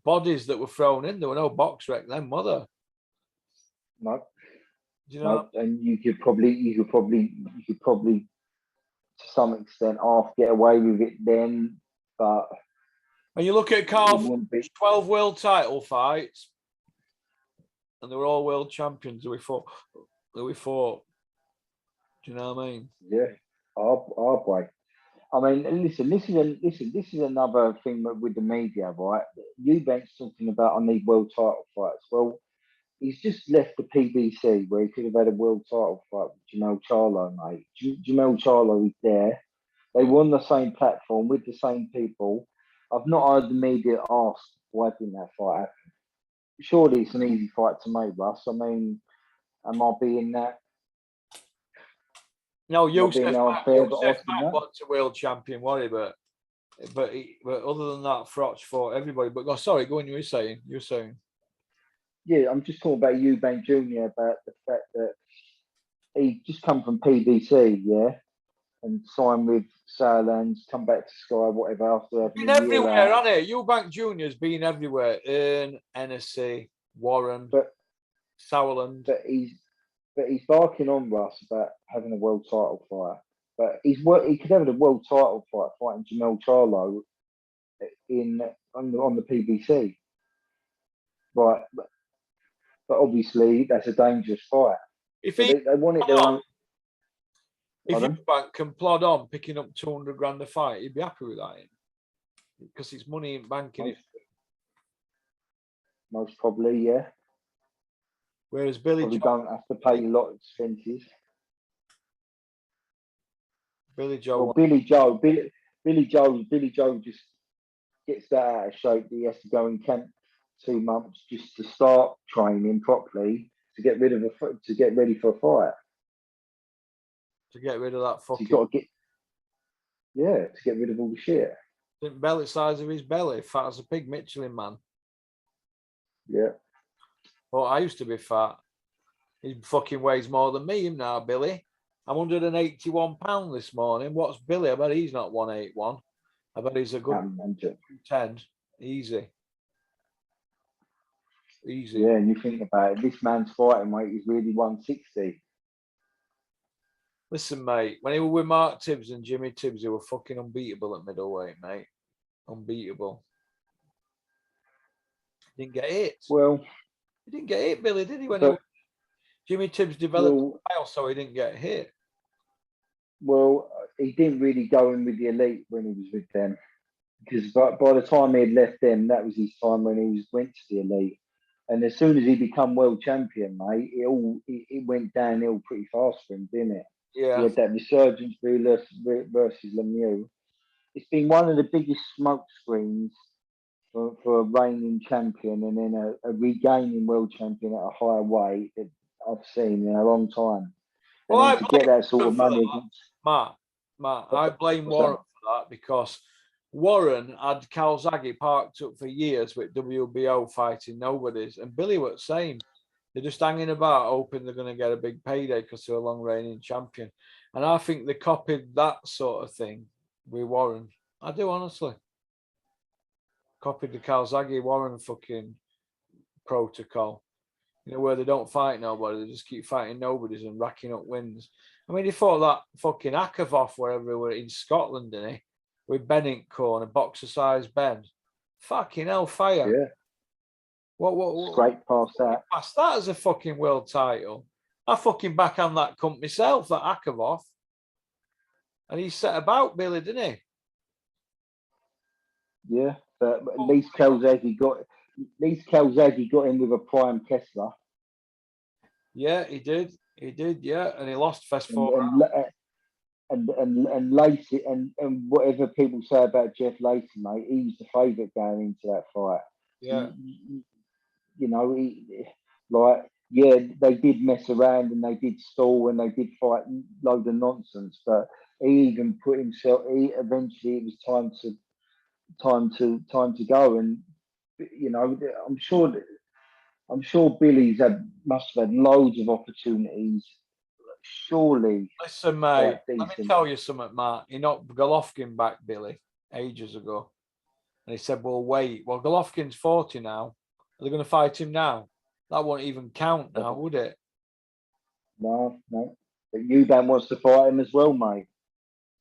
bodies that were thrown in. There were no box rec then, were there? No. Do you know? No, and you could probably to some extent half get away with it then, but when you look at Carl, 12 world title fights, and they were all world champions that we fought. Do you know what I mean? Yeah, our way. I mean, listen. This is another thing with the media, right? Eubank's talking about I need world title fights. Well, he's just left the PBC where he could have had a world title fight with Jamel Charlo, mate. Jamel Charlo is there. They were on the same platform with the same people. I've not heard the media ask why didn't that fight happen. Surely it's an easy fight to make, Russ. I mean, am I being that? No, Youssef Mack wants a world champion, worry, but other than that, Froch fought everybody. But sorry, go on. You were saying. Yeah, I'm just talking about Eubank Jr. about the fact that he just come from PBC, yeah, and sign with Salelands, come back to Sky, whatever, after having Been a year everywhere, out. hasn't it? Eubank Junior's been everywhere. Hennessy, Warren, But Sauerland. but he's barking on Russ about having a world title fight. But he could have a world title fight fighting Jamel Charlo on the PBC. Right, but obviously that's a dangerous fight. If So he they want it their own. if Pardon? Eubank can plod on picking up 200 grand a fight, he'd be happy with that. Because it's money in banking it. Most probably, yeah. Whereas Billy Probably Joe, don't have to pay a lot of expenses. Billy Joe, Well, Billy Joe just gets that out of shape. He has to go in camp 2 months just to start training properly to get ready for a fight. to get rid of that So fucking he's got to get rid of all the shit. belly size of his belly, fat as a pig, Michelin man. Yeah. But I used to be fat. He fucking weighs more than me now, Billy. I'm 181 pounds this morning. What's Billy? I bet he's not 181. I bet he's a good 10. Easy. Yeah, and you think about it, this man's fighting weight is really 160. Listen, mate, when he was with Mark Tibbs and Jimmy Tibbs, they were fucking unbeatable at middleweight, mate. Unbeatable. Didn't get hit. Well, he didn't get hit, Billy, did he? Jimmy Tibbs developed a style, so he didn't get hit. Well, he didn't really go in with the elite when he was with them. Because by the time he had left them, that was his time when he went to the elite. And as soon as he became world champion, mate, it went downhill pretty fast for him, didn't it? Yeah. He had that resurgence versus Lemieux. It's been one of the biggest smoke screens for a reigning champion and then a regaining world champion at a higher weight that I've seen in a long time. Well, and to get that sort of money against Matt, I blame Warren for that because Warren had Calzaghe parked up for years with WBO fighting nobodies, and Billy was the same. They're just hanging about, hoping they're going to get a big payday because they're a long reigning champion. And I think they copied that sort of thing with Warren. I do, honestly. Copied the Calzaghe Warren fucking protocol. You know, where they don't fight nobody, they just keep fighting nobodies and racking up wins. I mean, he fought that fucking Akavov wherever we were in Scotland, didn't he? With Bennington, a boxer-sized Ben. Fucking hell, fire. Yeah. What? Straight past that. Past that as a fucking world title. I fucking back on that cunt myself, that Akavov. And he set about Billy, didn't he? Yeah, but at least Calzaghe got in with a prime Kessler. Yeah, he did. He did, yeah. And he lost first four rounds. And Lacey and whatever people say about Jeff Lacey, mate, he was the favourite going into that fight. Yeah. You know, they did mess around and they did stall and they did fight loads of nonsense, but he even put himself. Eventually, it was time to go, and you know, I'm sure Billy's must have had loads of opportunities. Surely. Listen, mate, let me tell you something, Matt. He knocked Golovkin back, Billy, ages ago. And he said, well, wait. Well, Golovkin's 40 now. Are they going to fight him now? That won't even count now, would it? No. But Eubank wants to fight him as well, mate.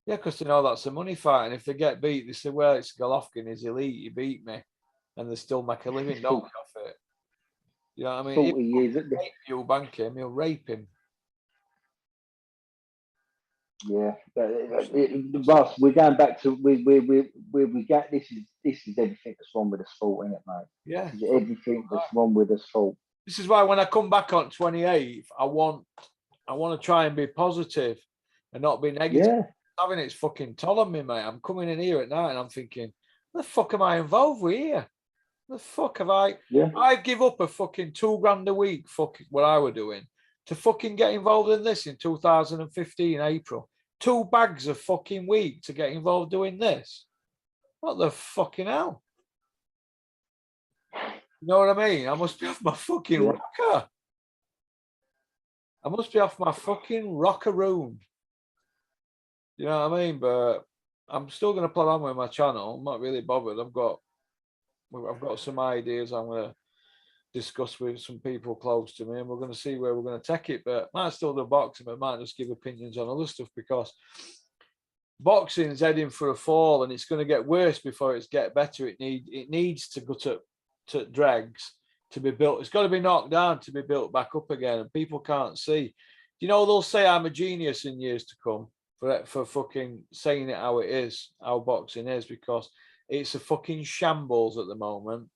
Yeah, because they know that's a money fight. And if they get beat, they say, well, it's Golovkin. He's elite. He beat me. And they still make a living, don't off it. You know what I mean? 40 years. Eubank him, he'll rape him. Yeah, Russ, we're going back to we got this is everything that's wrong with the sport, isn't it, mate? Yeah, everything that's wrong with the sport. This is why when I come back on 28th, I want to try and be positive and not be negative. Yeah. Having its fucking toll on me, mate. I'm coming in here at night and I'm thinking, what the fuck am I involved with here? The fuck have I? Yeah. I give up a fucking $2,000 a week, fucking what I were doing, to fucking get involved in this in 2015 April. 2 bags a fucking week to get involved doing this. What the fucking hell? You know what I mean? I must be off my fucking rocker. I must be off my fucking rockaroon. You know what I mean? But I'm still going to plod on with my channel. I'm not really bothered. I've got some ideas I'm going to discuss with some people close to me, and we're going to see where we're going to take it. But might still do boxing, but might just give opinions on other stuff, because boxing's heading for a fall, and it's going to get worse before it's get better. It needs to go to dregs to be built. It's got to be knocked down to be built back up again, and people can't see. You know, they'll say I'm a genius in years to come for fucking saying it how it is, how boxing is, because it's a fucking shambles at the moment.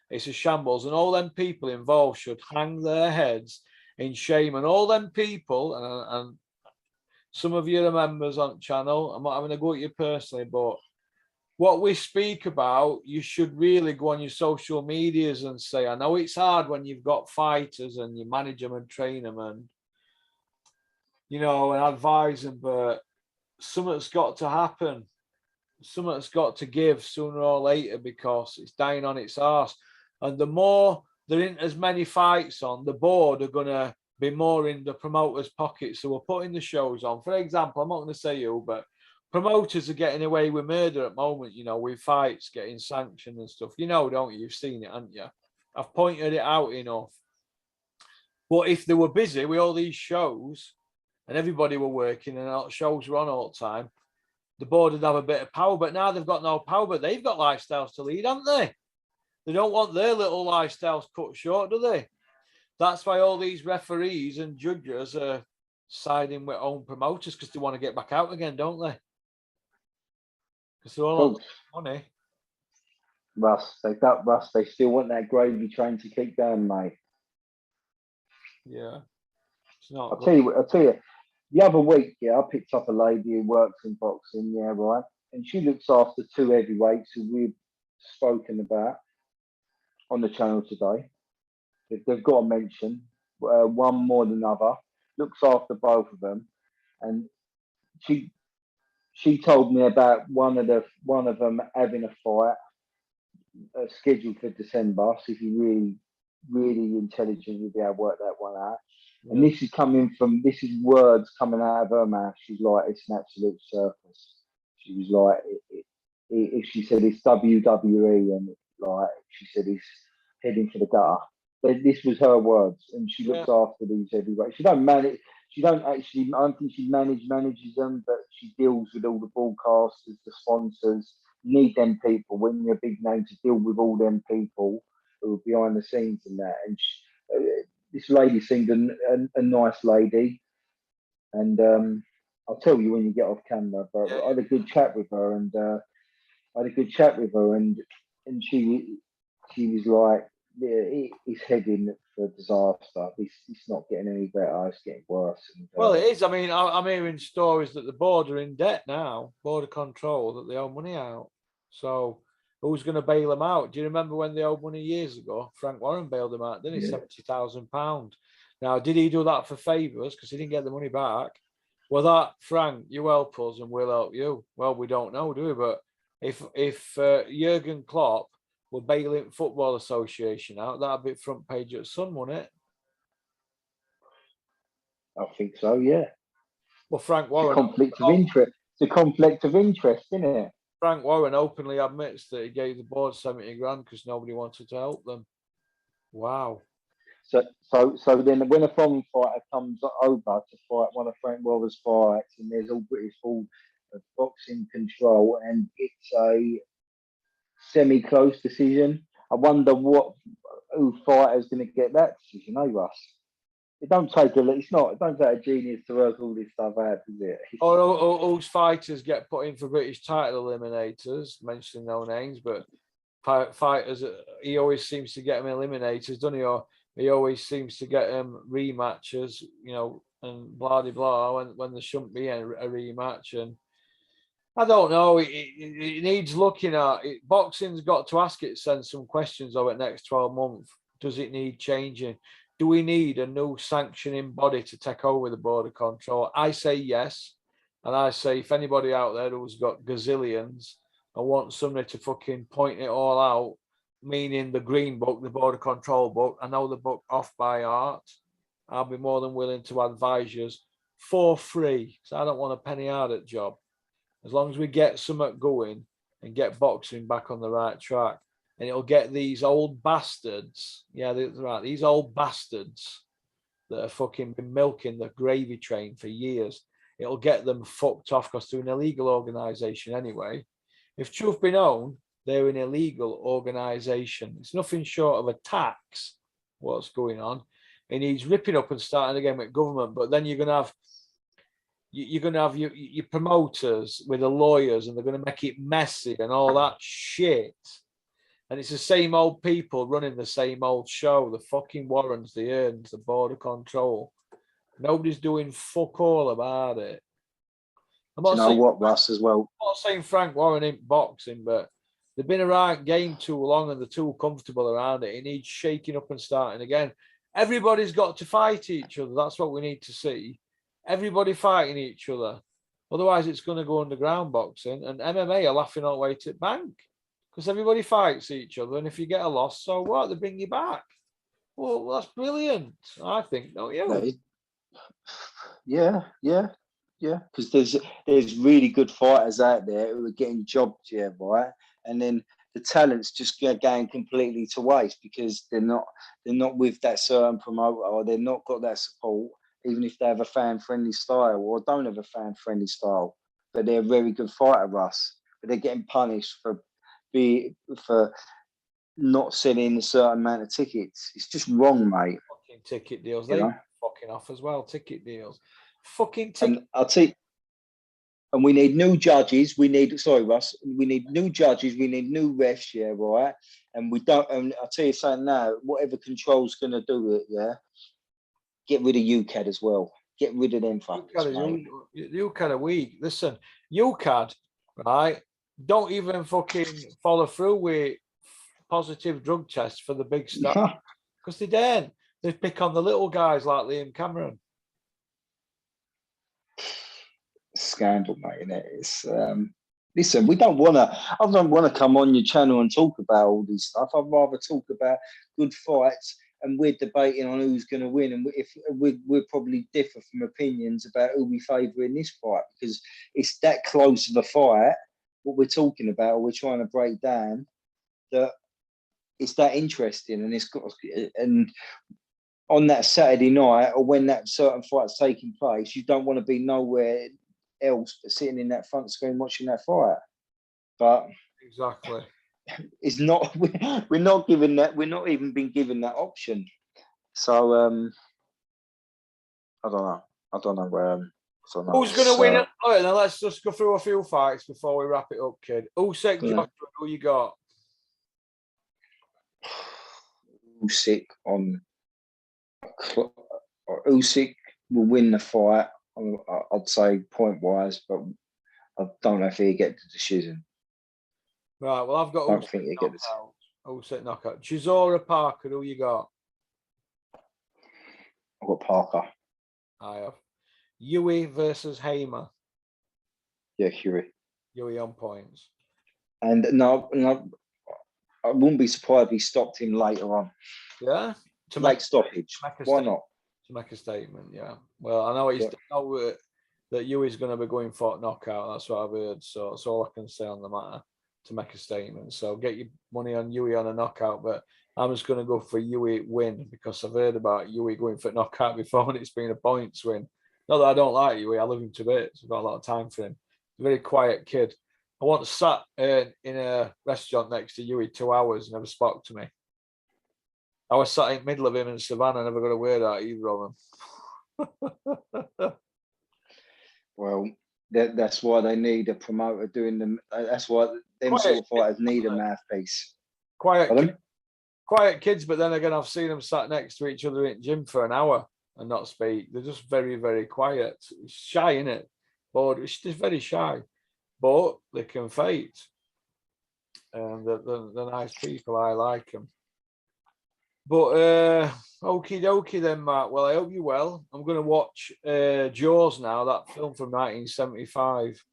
It's a shambles, and all them people involved should hang their heads in shame. And all them people, and some of you are members on channel, I'm not having a go at you personally, but what we speak about, you should really go on your social medias and say, I know it's hard when you've got fighters and you manage them and train them and, you know, and advise them, but something's got to happen. Something's got to give sooner or later, because it's dying on its arse. And the more there ain't as many fights on, the board are going to be more in the promoters' pockets. So we're putting the shows on. For example, I'm not going to say who, but promoters are getting away with murder at the moment, you know, with fights getting sanctioned and stuff. You know, don't you? You've seen it, haven't you? I've pointed it out enough. But if they were busy with all these shows and everybody were working and shows were on all the time, the board would have a bit of power. But now they've got no power, but they've got lifestyles to lead, haven't they? They don't want their little lifestyles cut short, do they? That's why all these referees and judges are siding with own promoters, because they want to get back out again, don't they? Because they're all on money. Russ, they got Russ. They still want that gravy train to keep going, mate. Yeah, it's not. I'll tell you. The other week, yeah, I picked up a lady who works in boxing, yeah, right, and she looks after two heavyweights who we've spoken about on the channel today. They've got to mention one more than another. Looks after both of them, and she told me about one of them having a fight scheduled for December. So if you're really intelligent, you'll be able to work that one out. Yeah. And this is words coming out of her mouth. She's like, it's an absolute circus. She was like, if she said it's WWE, and like she said it's heading for the gutter. But this was her words, and she looks after these heavyweights. She don't manage. She don't actually. I don't think she manages them, but she deals with all the broadcasters, the sponsors. You need them people when you're a big name to deal with all them people who are behind the scenes and that. And this lady seemed a nice lady, and I'll tell you when you get off camera. But I had a good chat with her, and and she was like, yeah, it's heading for disaster. It's not getting any better. It's getting worse. And, well, it is. I mean, I'm hearing stories that the board are in debt now, board of control, that they owe money out. So who's going to bail them out? Do you remember when they owed money years ago? Frank Warren bailed them out, didn't he? £70,000. Now, did he do that for favours because he didn't get the money back? Well, that, Frank, you help us and we'll help you. Well, we don't know, do we? But if Jurgen Klopp were bailing Football Association out, that'd be front page at Sun, wouldn't it? I think so, yeah. Well, Frank Warren. It's a conflict of interest, isn't it? Frank Warren openly admits that he gave the board 70 grand because nobody wanted to help them. Wow. So then when a foreign fighter comes over to fight one of Frank Warren's fights, and there's all British ball of boxing control, and it's a semi-close decision, I wonder who fighter is going to get that decision, Russ? It don't take a genius to work all this stuff out, does it? Or whose fighters get put in for British title eliminators, mentioning no names, but fighters, he always seems to get them eliminators, doesn't he? Or he always seems to get them rematches, you know, and blah de blah when there shouldn't be a rematch. And I don't know. It needs looking at. Boxing's got to ask itself some questions over the next 12 months. Does it need changing? Do we need a new sanctioning body to take over the board of control? I say yes. And I say, if anybody out there who's got gazillions and wants somebody to fucking point it all out, meaning the green book, the board of control book, I know the book off by heart, I'll be more than willing to advise you for free. So I don't want a penny out at job. As long as we get something going and get boxing back on the right track, and it'll get these old bastards, yeah, right, these old bastards that have fucking been milking the gravy train for years, it'll get them fucked off because they're an illegal organisation anyway. If truth be known, they're an illegal organisation. It's nothing short of a tax, what's going on. And he's ripping up and starting again with government, but then you're going to have your promoters with the lawyers, and they're going to make it messy and all that shit. And it's the same old people running the same old show. The fucking Warrens, the Earns, the Border Control. Nobody's doing fuck all about it. Do you know what, Russ, as well? I'm not saying Frank Warren ain't boxing, but they've been around game too long and they're too comfortable around it. It needs shaking up and starting again. Everybody's got to fight each other. That's what we need to see. Everybody fighting each other. Otherwise, it's going to go underground boxing, and MMA are laughing all the way to the bank because everybody fights each other. And if you get a loss, so what? They bring you back. Well, that's brilliant, I think, don't you? Yeah. Because there's really good fighters out there who are getting jobbed, yeah, right? And then the talent's just going completely to waste because they're not with that certain promoter, or they're not got that support, even if they have a fan-friendly style or don't have a fan-friendly style. But they're a very good fighter, Russ. But they're getting punished for not selling a certain amount of tickets. It's just wrong, mate. Fucking ticket deals. They fucking off as well. Ticket deals. Fucking ticket. And I'll tell you, and we need new judges. We need new judges. We need new refs, yeah, right? And we don't, and I'll tell you something now, whatever control's going to do it, yeah, get rid of UCAD as well. Get rid of them fuckers, mate. UCAD are weak. Listen, UCAD, right, don't even fucking follow through with positive drug tests for the big stuff because they don't. They pick on the little guys like Liam Cameron. Scandal, mate, innit? It's listen, I don't want to come on your channel and talk about all this stuff. I'd rather talk about good fights, and we're debating on who's going to win, and if we're probably differ from opinions about who we favour in this fight, because it's that close of a fight, what we're talking about, or we're trying to break down, that it's that interesting, and it's got, and on that Saturday night, or when that certain fight's taking place, you don't want to be nowhere else but sitting in that front screen watching that fight. But exactly, it's not. We're not given that. We're not even been given that option. So I don't know. Who's going to win it? All right, now let's just go through a few fights before we wrap it up, kid. Usyk, Joshua, who you got? Usyk on. Usyk will win the fight. I'd say point wise, but I don't know if he'll get the decision. Right. Well, I've got. I don't think he'll get the Usyk knockout. Chisora Parker, who you got? I've got Parker. I have. Yui versus Hamer. Yeah, Huey. Yui on points. And no, I wouldn't be surprised if he stopped him later on. Yeah. To make stoppage. Why not? To make a statement, yeah. Well, I know he's that Yui's going to be going for a knockout. That's what I've heard. So that's all I can say on the matter, to make a statement. So get your money on Yui on a knockout, but I'm just going to go for Yui win because I've heard about Yui going for a knockout before and it's been a points win. Not that I don't like Yui, I love him to bits. I've got a lot of time for him. He's a very quiet kid. I once sat in a restaurant next to Yui 2 hours, never spoke to me. I was sat in the middle of him in Savannah, never got a word out either of them. Well, that's why they need a promoter doing them. That's why them sort of fighters need a mouthpiece. Quiet kids, but then again, I've seen them sat next to each other in the gym for an hour and not speak. They're just very, very quiet. It's shy, innit? But it's just very shy. But they can fight. And they're nice people. I like them. But okie dokie then, Mark. Well, I hope you're well. I'm going to watch Jaws now, that film from 1975.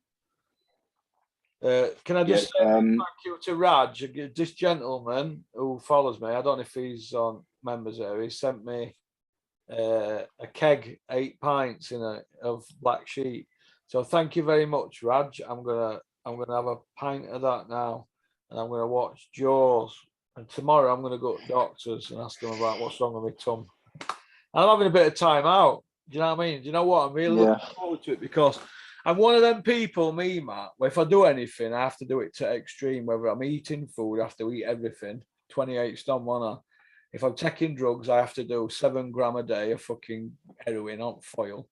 Can I just say thank you to Raj, this gentleman who follows me. I don't know if he's on members there. He sent me a keg, 8 pints of black sheep. So thank you very much, Raj. I'm gonna have a pint of that now, and I'm gonna watch Jaws. And tomorrow I'm gonna go to doctors and ask them about what's wrong with my tongue. I'm having a bit of time out. Do you know what I mean? Do you know what? I'm really Yeah. looking forward to it because I'm one of them people, me, Matt, where if I do anything, I have to do it to extreme. Whether I'm eating food, I have to eat everything. 28 stone, wanna. If I'm taking drugs, I have to do 7 gram a day of fucking heroin on foil,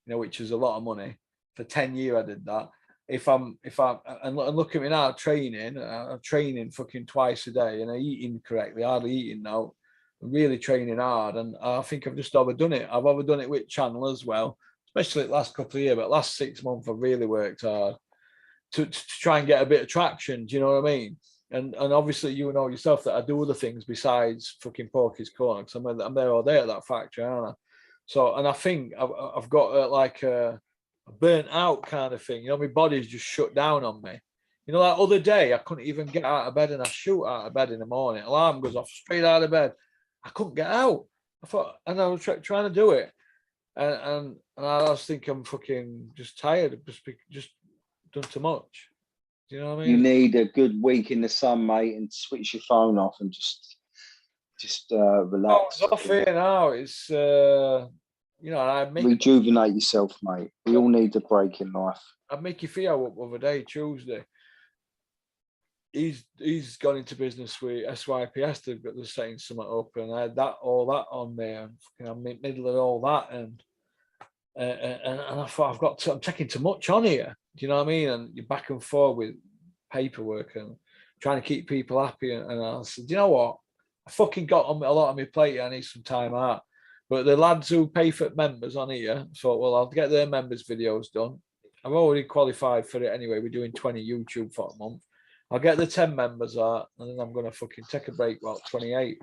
which is a lot of money. For 10 years, I did that. And look at me now, training. I'm training fucking twice a day and I'm eating correctly, hardly eating now. I'm really training hard, and I think I've just overdone it. I've overdone it with channel as well, especially the last couple of years. But last 6 months, I've really worked hard to try and get a bit of traction. Do you know what I mean? And obviously, you know yourself that I do other things besides fucking Porky's Corner because I'm there all day at that factory, aren't I? So, and I think I've got like a burnt out kind of thing. My body's just shut down on me. Like other day, I couldn't even get out of bed, and I shoot out of bed in the morning. Alarm goes off, straight out of bed. I couldn't get out. And I was trying to do it, and I was thinking I'm fucking just tired, just done too much. Do you know what I mean? You need a good week in the sun, mate, and switch your phone off and just relax. It's off here now. It's I make rejuvenate yourself, mate. We all need a break in life. I make you feel up the other day, Tuesday. He's gone into business with SYPS. They're setting something up, and I had all that on there, and I'm in the middle of all that, and I thought I'm taking too much on here. Do you know what I mean? And you're back and forth with paperwork and trying to keep people happy. And I said, you know what? I fucking got a lot on my plate. I need some time out. But the lads who pay for members on here thought, well, I'll get their members videos done. I've already qualified for it anyway. We're doing 20 YouTube for a month. I'll get the 10 members out, and then I'm going to fucking take a break about 28th.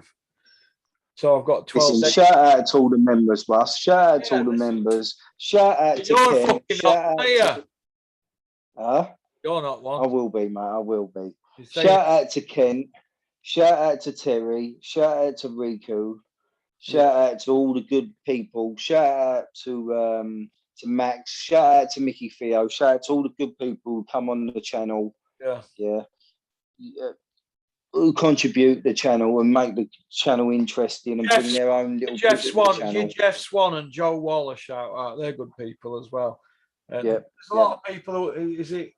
So I've got 12 days. Shout out to all the members, Russ. Shout out to all the members. Shout out to Ken. You're not one. I will be, mate. I will be. Shout out to Ken. Shout out to Terry. Shout out to Riku. Shout out to all the good people. Shout out to Max. Shout out to Mickey Theo. Shout out to all the good people who come on the channel. Yeah. Who contribute the channel and make the channel interesting and bring their own little Jeff Swan and Joe Waller shout out. They're good people as well. There's a lot of people. Is it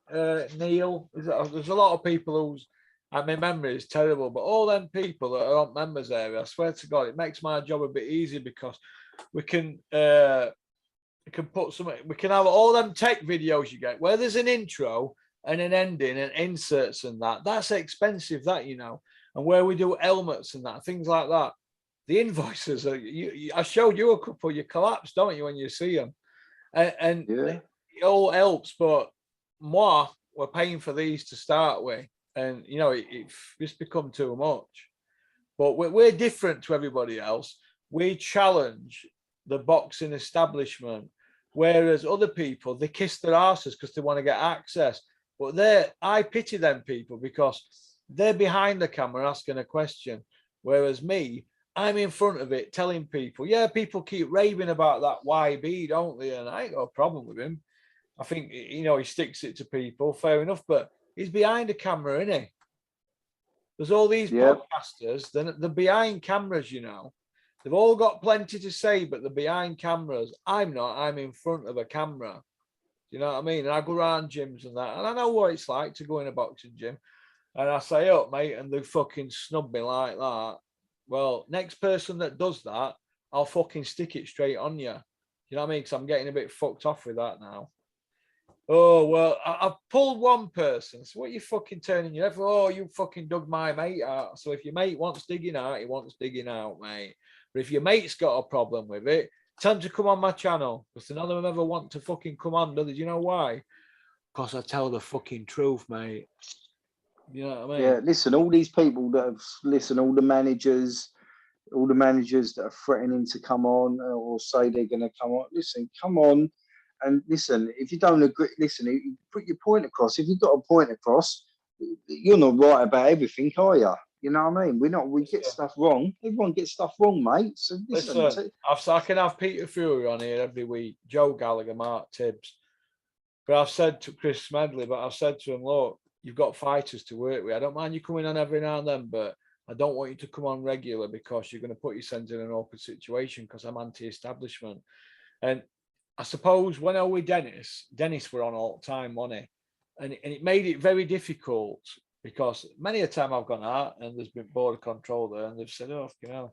Neil? There's a lot of people who's. My memory is terrible, but all them people that are on members area, I swear to God, it makes my job a bit easier because we can put some. We can have all them tech videos you get where there's an intro and an ending and inserts and that. That's expensive, and where we do helmets and that, things like that. The invoices are. I showed you a couple. You collapse, don't you, when you see them? And it all helps, but we're paying for these to start with. And, it's just become too much. But we're different to everybody else. We challenge the boxing establishment, whereas other people, they kiss their asses because they want to get access. But I pity them people because they're behind the camera asking a question. Whereas me, I'm in front of it telling people, people keep raving about that YB, don't they? And I ain't got a problem with him. I think, he sticks it to people, fair enough. But he's behind the camera, isn't he? There's all these podcasters, they're behind cameras, They've all got plenty to say, but they're behind cameras. I'm not, I'm in front of a camera. You know what I mean? And I go around gyms and that, and I know what it's like to go in a boxing gym. And I say, up, mate, and they fucking snub me like that. Well, next person that does that, I'll fucking stick it straight on you. You know what I mean? Because I'm getting a bit fucked off with that now. Oh, well, I've pulled one person. So what are you fucking turning your head for? Oh, you fucking dug my mate out. So if your mate wants digging out, he wants digging out, mate. But if your mate's got a problem with it, tell him to come on my channel. Because none of them ever want to fucking come on, do they? Do you know why? Because I tell the fucking truth, mate. You know what I mean? Yeah, listen, all these people that have, all the managers that are threatening to come on or say they're going to come on, listen, come on. And listen, if you don't agree, listen, you put your point across. If you've got a point across, you're not right about everything, are you? You know what I mean? We get stuff wrong. Everyone gets stuff wrong, mate. So listen, I can have Peter Fury on here every week, Joe Gallagher, Mark Tibbs. But I've said to Chris Smedley, I've said to him, look, you've got fighters to work with. I don't mind you coming on every now and then, but I don't want you to come on regular because you're going to put yourself in an awkward situation because I'm anti-establishment. And I suppose when I was with Dennis were on all the time, wasn't he? And it made it very difficult because many a time I've gone out and there's been border control there and they've said, oh, you know,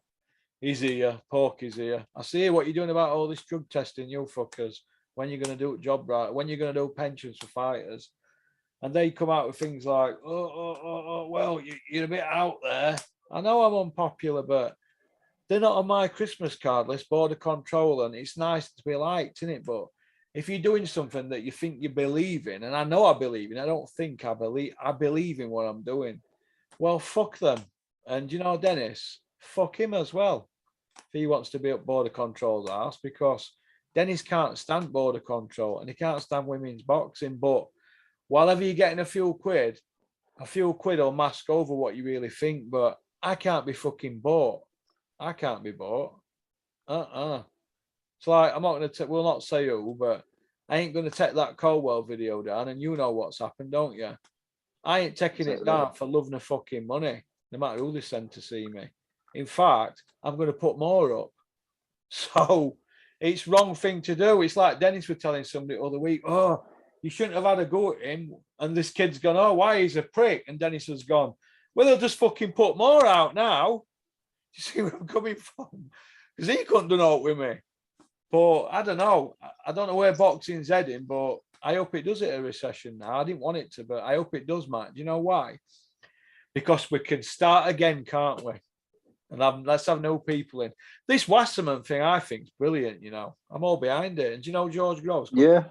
he's here, Pork is here. I see what you're doing about all this drug testing, you fuckers. When you're going to do a job right, when you're going to do pensions for fighters. And they come out with things like, well, you're a bit out there. I know I'm unpopular, but they're not on my Christmas card list, border control, and it's nice to be liked, isn't it? But if you're doing something that you think you believe in, and I know I believe in, I don't think I believe in what I'm doing. Well, fuck them. And you know, Dennis, fuck him as well. If he wants to be up border control's ass, because Dennis can't stand border control and he can't stand women's boxing. But whatever you're getting a few quid will mask over what you really think. But I can't be fucking bought. I can't be bought. It's like, I'm not going to, we'll not say who, but I ain't going to take that Colwell video down, and you know what's happened, don't you? I ain't taking it down for loving the fucking money, no matter who they send to see me. In fact, I'm going to put more up. So it's wrong thing to do. It's like Dennis was telling somebody the other week, oh, you shouldn't have had a go at him. And this kid's gone, oh, why he's a prick? And Dennis has gone, well, they'll just fucking put more out now. You see where I'm coming from? Because he couldn't do it with me. But I don't know. I don't know where boxing's heading, but I hope it does hit a recession now. I didn't want it to, but I hope it does, Matt. Do you know why? Because we can start again, can't we? And let's have no people in. This Wasserman thing, I think, is brilliant, you know. I'm all behind it. And do you know George Groves? Yeah.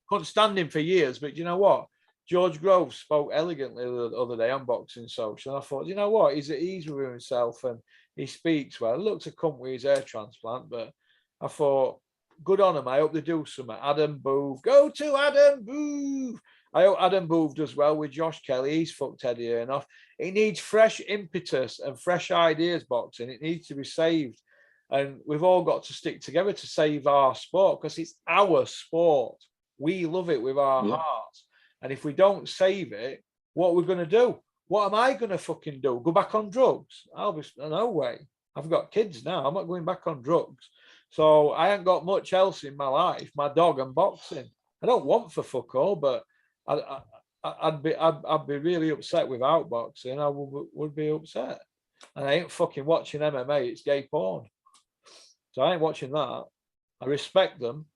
Couldn't stand him for years, but you know what? George Groves spoke elegantly the other day on Boxing Social. And I thought, you know what? He's at ease with himself and he speaks well. He looks a cunt with his hair transplant, but I thought, good on him. I hope they do something. Adam Booth. Go to Adam Booth. I hope Adam Booth does well with Josh Kelly. He's fucked Eddie Hearn off. It needs fresh impetus and fresh ideas, boxing. It needs to be saved. And we've all got to stick together to save our sport because it's our sport. We love it with our hearts. And if we don't save it, what are we going to do? What am I going to fucking do? Go back on drugs? No way. I've got kids now. I'm not going back on drugs. So I ain't got much else in my life. My dog and boxing. I don't want for fuck all, but I'd be really upset without boxing. I would be upset. And I ain't fucking watching MMA. It's gay porn. So I ain't watching that. I respect them,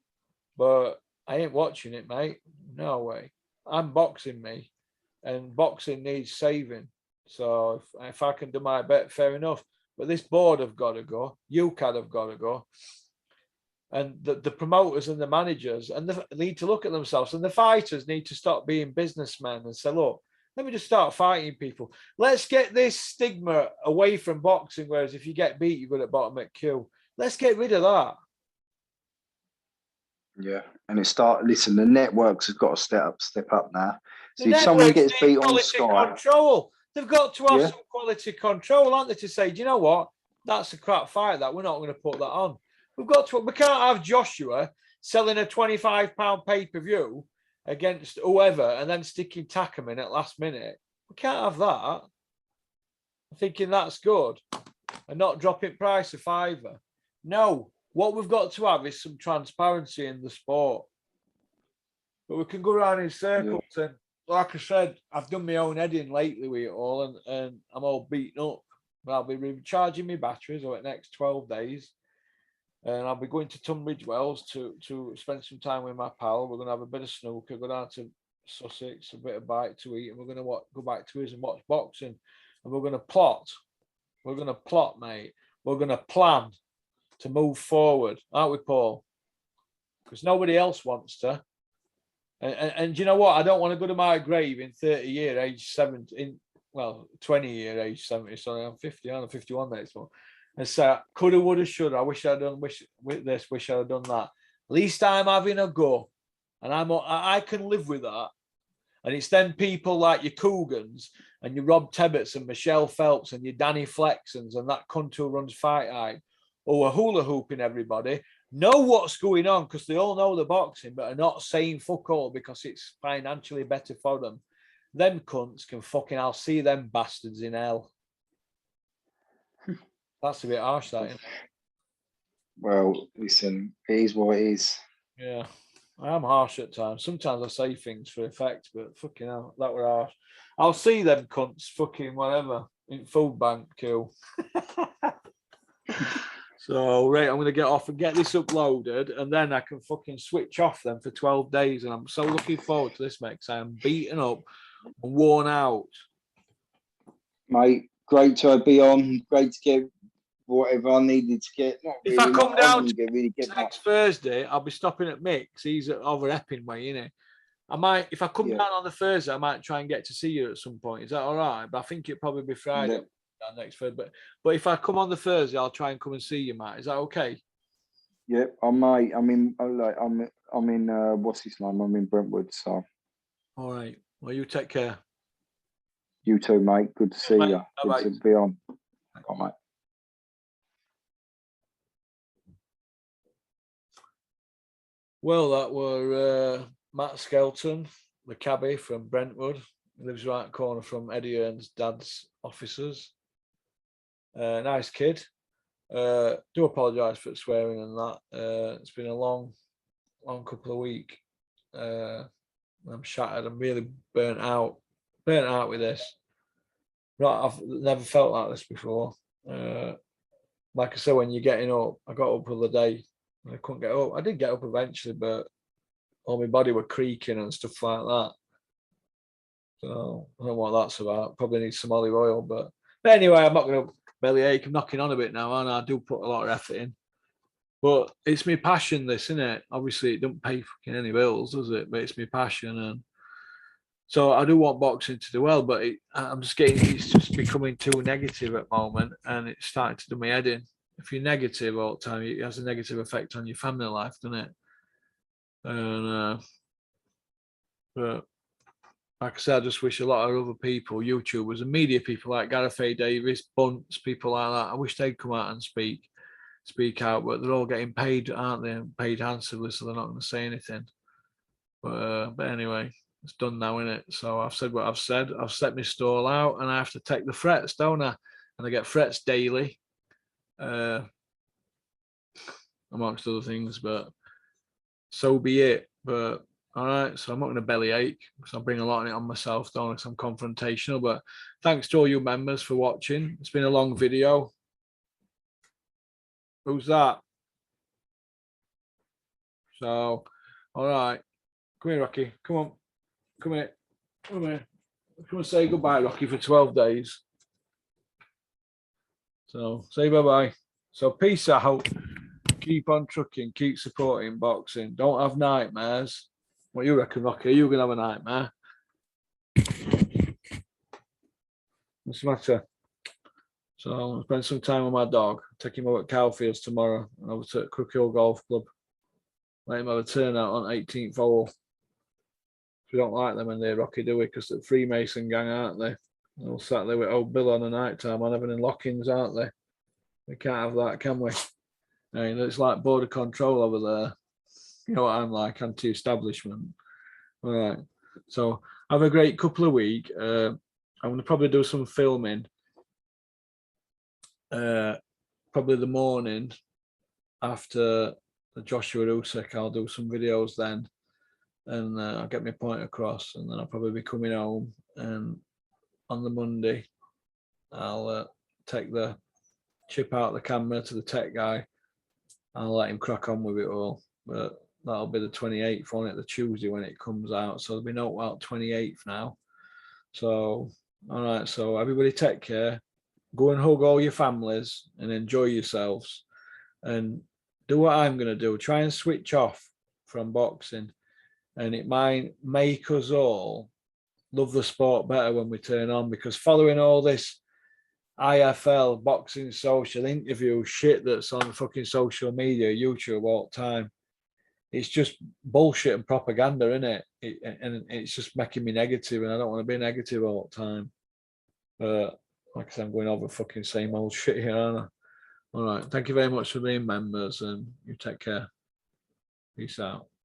but I ain't watching it, mate. No way. I'm boxing, me, and boxing needs saving. So if I can do my bet, fair enough. But this board have got to go. UCAD have got to go. And the promoters and the managers and they need to look at themselves. And the fighters need to stop being businessmen and say, look, let me just start fighting people. Let's get this stigma away from boxing, whereas if you get beat, you're good at bottom at Q. Let's get rid of that. Yeah, and listen, the networks have got to step up now. So if someone gets beat on Sky, control. They've got to have some quality control, aren't they, to say, do you know what? That's a crap fight that we're not going to put that on. We can't have Joshua selling a £25 pay-per-view against whoever and then sticking Takam in at last minute. We can't have that. I'm thinking that's good. And not dropping price of $5. No. What we've got to have is some transparency in the sport. But we can go around in circles. Yeah. And like I said, I've done my own heading lately with it all, and I'm all beaten up. But I'll be recharging my batteries over the next 12 days. And I'll be going to Tunbridge Wells to spend some time with my pal. We're going to have a bit of snooker, go down to Sussex, a bit of bite to eat, and we're going to go back to his and watch boxing. And we're going to plot. We're going to plot, mate. We're going to plan to move forward, aren't we, Paul? Because nobody else wants to. And you know what? I don't want to go to my grave in 30 years, age 70, 20 year, age 70. Sorry, I'm 50, I'm 51 next month. And say, coulda, woulda, shoulda. I wish I'd done wish I'd have done that. At least I'm having a go. And I can live with that. And it's then people like your Cougans and your Rob Tebbets and Michelle Phelps and your Danny Flexons and that cunt who runs Fight Eye, who are hula hooping everybody, know what's going on because they all know the boxing, but are not saying fuck all because it's financially better for them. Them cunts can fucking, I'll see them bastards in hell. That's a bit harsh, that, isn't it? Well, listen, it is what it is. Yeah, I am harsh at times. Sometimes I say things for effect, but fucking hell, that were harsh. I'll see them cunts fucking whatever in food bank, cool. So, right, I'm going to get off and get this uploaded, and then I can fucking switch off them for 12 days. And I'm so looking forward to this, mate, because I am beaten up and worn out. Mate, great to be on. Great to get whatever I needed to get. Not If really, I come down get next much. Thursday, I'll be stopping at Mick's. He's at over Epping way, innit? I might, if I come Yeah. down on the Thursday, I might try and get to see you at some point. Is that all right? But I think it'll probably be Friday. Yeah. Next Thursday, but if I come on the Thursday, I'll try and come and see you, Matt. Is that okay? Yeah, I may. I'm in. I'm in. What's his name? I'm in Brentwood. So All right. Well, you take care. you too, mate. Good to see Mate. you. Bye-bye. Good to be on. Bye, mate. Well, that were Matt Skelton, the cabbie from Brentwood. He lives right corner from Eddie Earn's dad's offices. Nice kid. Do apologise for swearing and that. It's been a long couple of weeks. I'm shattered. I'm really burnt out with this. Right, I've never felt like this before. Like I said, when you're getting up, I got up the other day. I couldn't get up. I did get up eventually, but all my body were creaking and stuff like that. So I don't know what that's about. Probably need some olive oil, but anyway, I'm not going to bellyache. I'm knocking on a bit now, and I do put a lot of effort in. But it's my passion, this, isn't it? Obviously, it don't pay fucking any bills, does it? But it's my passion, and so I do want boxing to do well. But it's just becoming too negative at the moment, and it's starting to do my head in. If you're negative all the time, it has a negative effect on your family life, doesn't it? And but like I said, I just wish a lot of other people, YouTubers and media people like Gareth A. Davis, Bunts, people like that, I wish they'd come out and speak out, but they're all getting paid, aren't they? Paid handsomely, so they're not going to say anything. But anyway, it's done now, innit? So I've said what I've said. I've set my stall out, and I have to take the frets, don't I? And I get frets daily, amongst other things. But so be it. But all right, so I'm not going to bellyache because I bring a lot of it on myself, don't I? 'Cause I'm confrontational. But thanks to all you members for watching. It's been a long video. Who's that? So, all right. Come here, Rocky. Come on. Come here. Come here. Come and say goodbye, Rocky, for 12 days. So, say bye-bye. So, peace out. Keep on trucking. Keep supporting boxing. Don't have nightmares. What you reckon, Rocky? Are you going to have a nightmare? What's the matter? So I'll spend some time with my dog. Take him over at Cowfields tomorrow and over to Crook Hill Golf Club. Let him have a turnout on 18th hole. We don't like them in there, Rocky, do we? Because they're Freemason gang, aren't they? They're all sat there with old Bill on the night time on having lock-ins, aren't they? We can't have that, can we? I mean, it's like border control over there. You know what I'm like, anti-establishment. All right. So have a great couple of weeks. I'm going to probably do some filming. Probably the morning after the Joshua Usyk. I'll do some videos then, and I'll get my point across, and then I'll probably be coming home. And on the Monday, I'll take the chip out of the camera to the tech guy. I'll let him crack on with it all. But that'll be the 28th on it, the Tuesday when it comes out. So there'll be no out 28th now. So, all right. So everybody take care. Go and hug all your families and enjoy yourselves. And do what I'm going to do. Try and switch off from boxing. And it might make us all love the sport better when we turn on, because following all this IFL, boxing social interview shit that's on fucking social media, YouTube all the time, it's just bullshit and propaganda, isn't it? And it's just making me negative, and I don't want to be negative all the time. But like I said, I'm going over fucking same old shit here, aren't I? All right. Thank you very much for being members, and you take care. Peace out.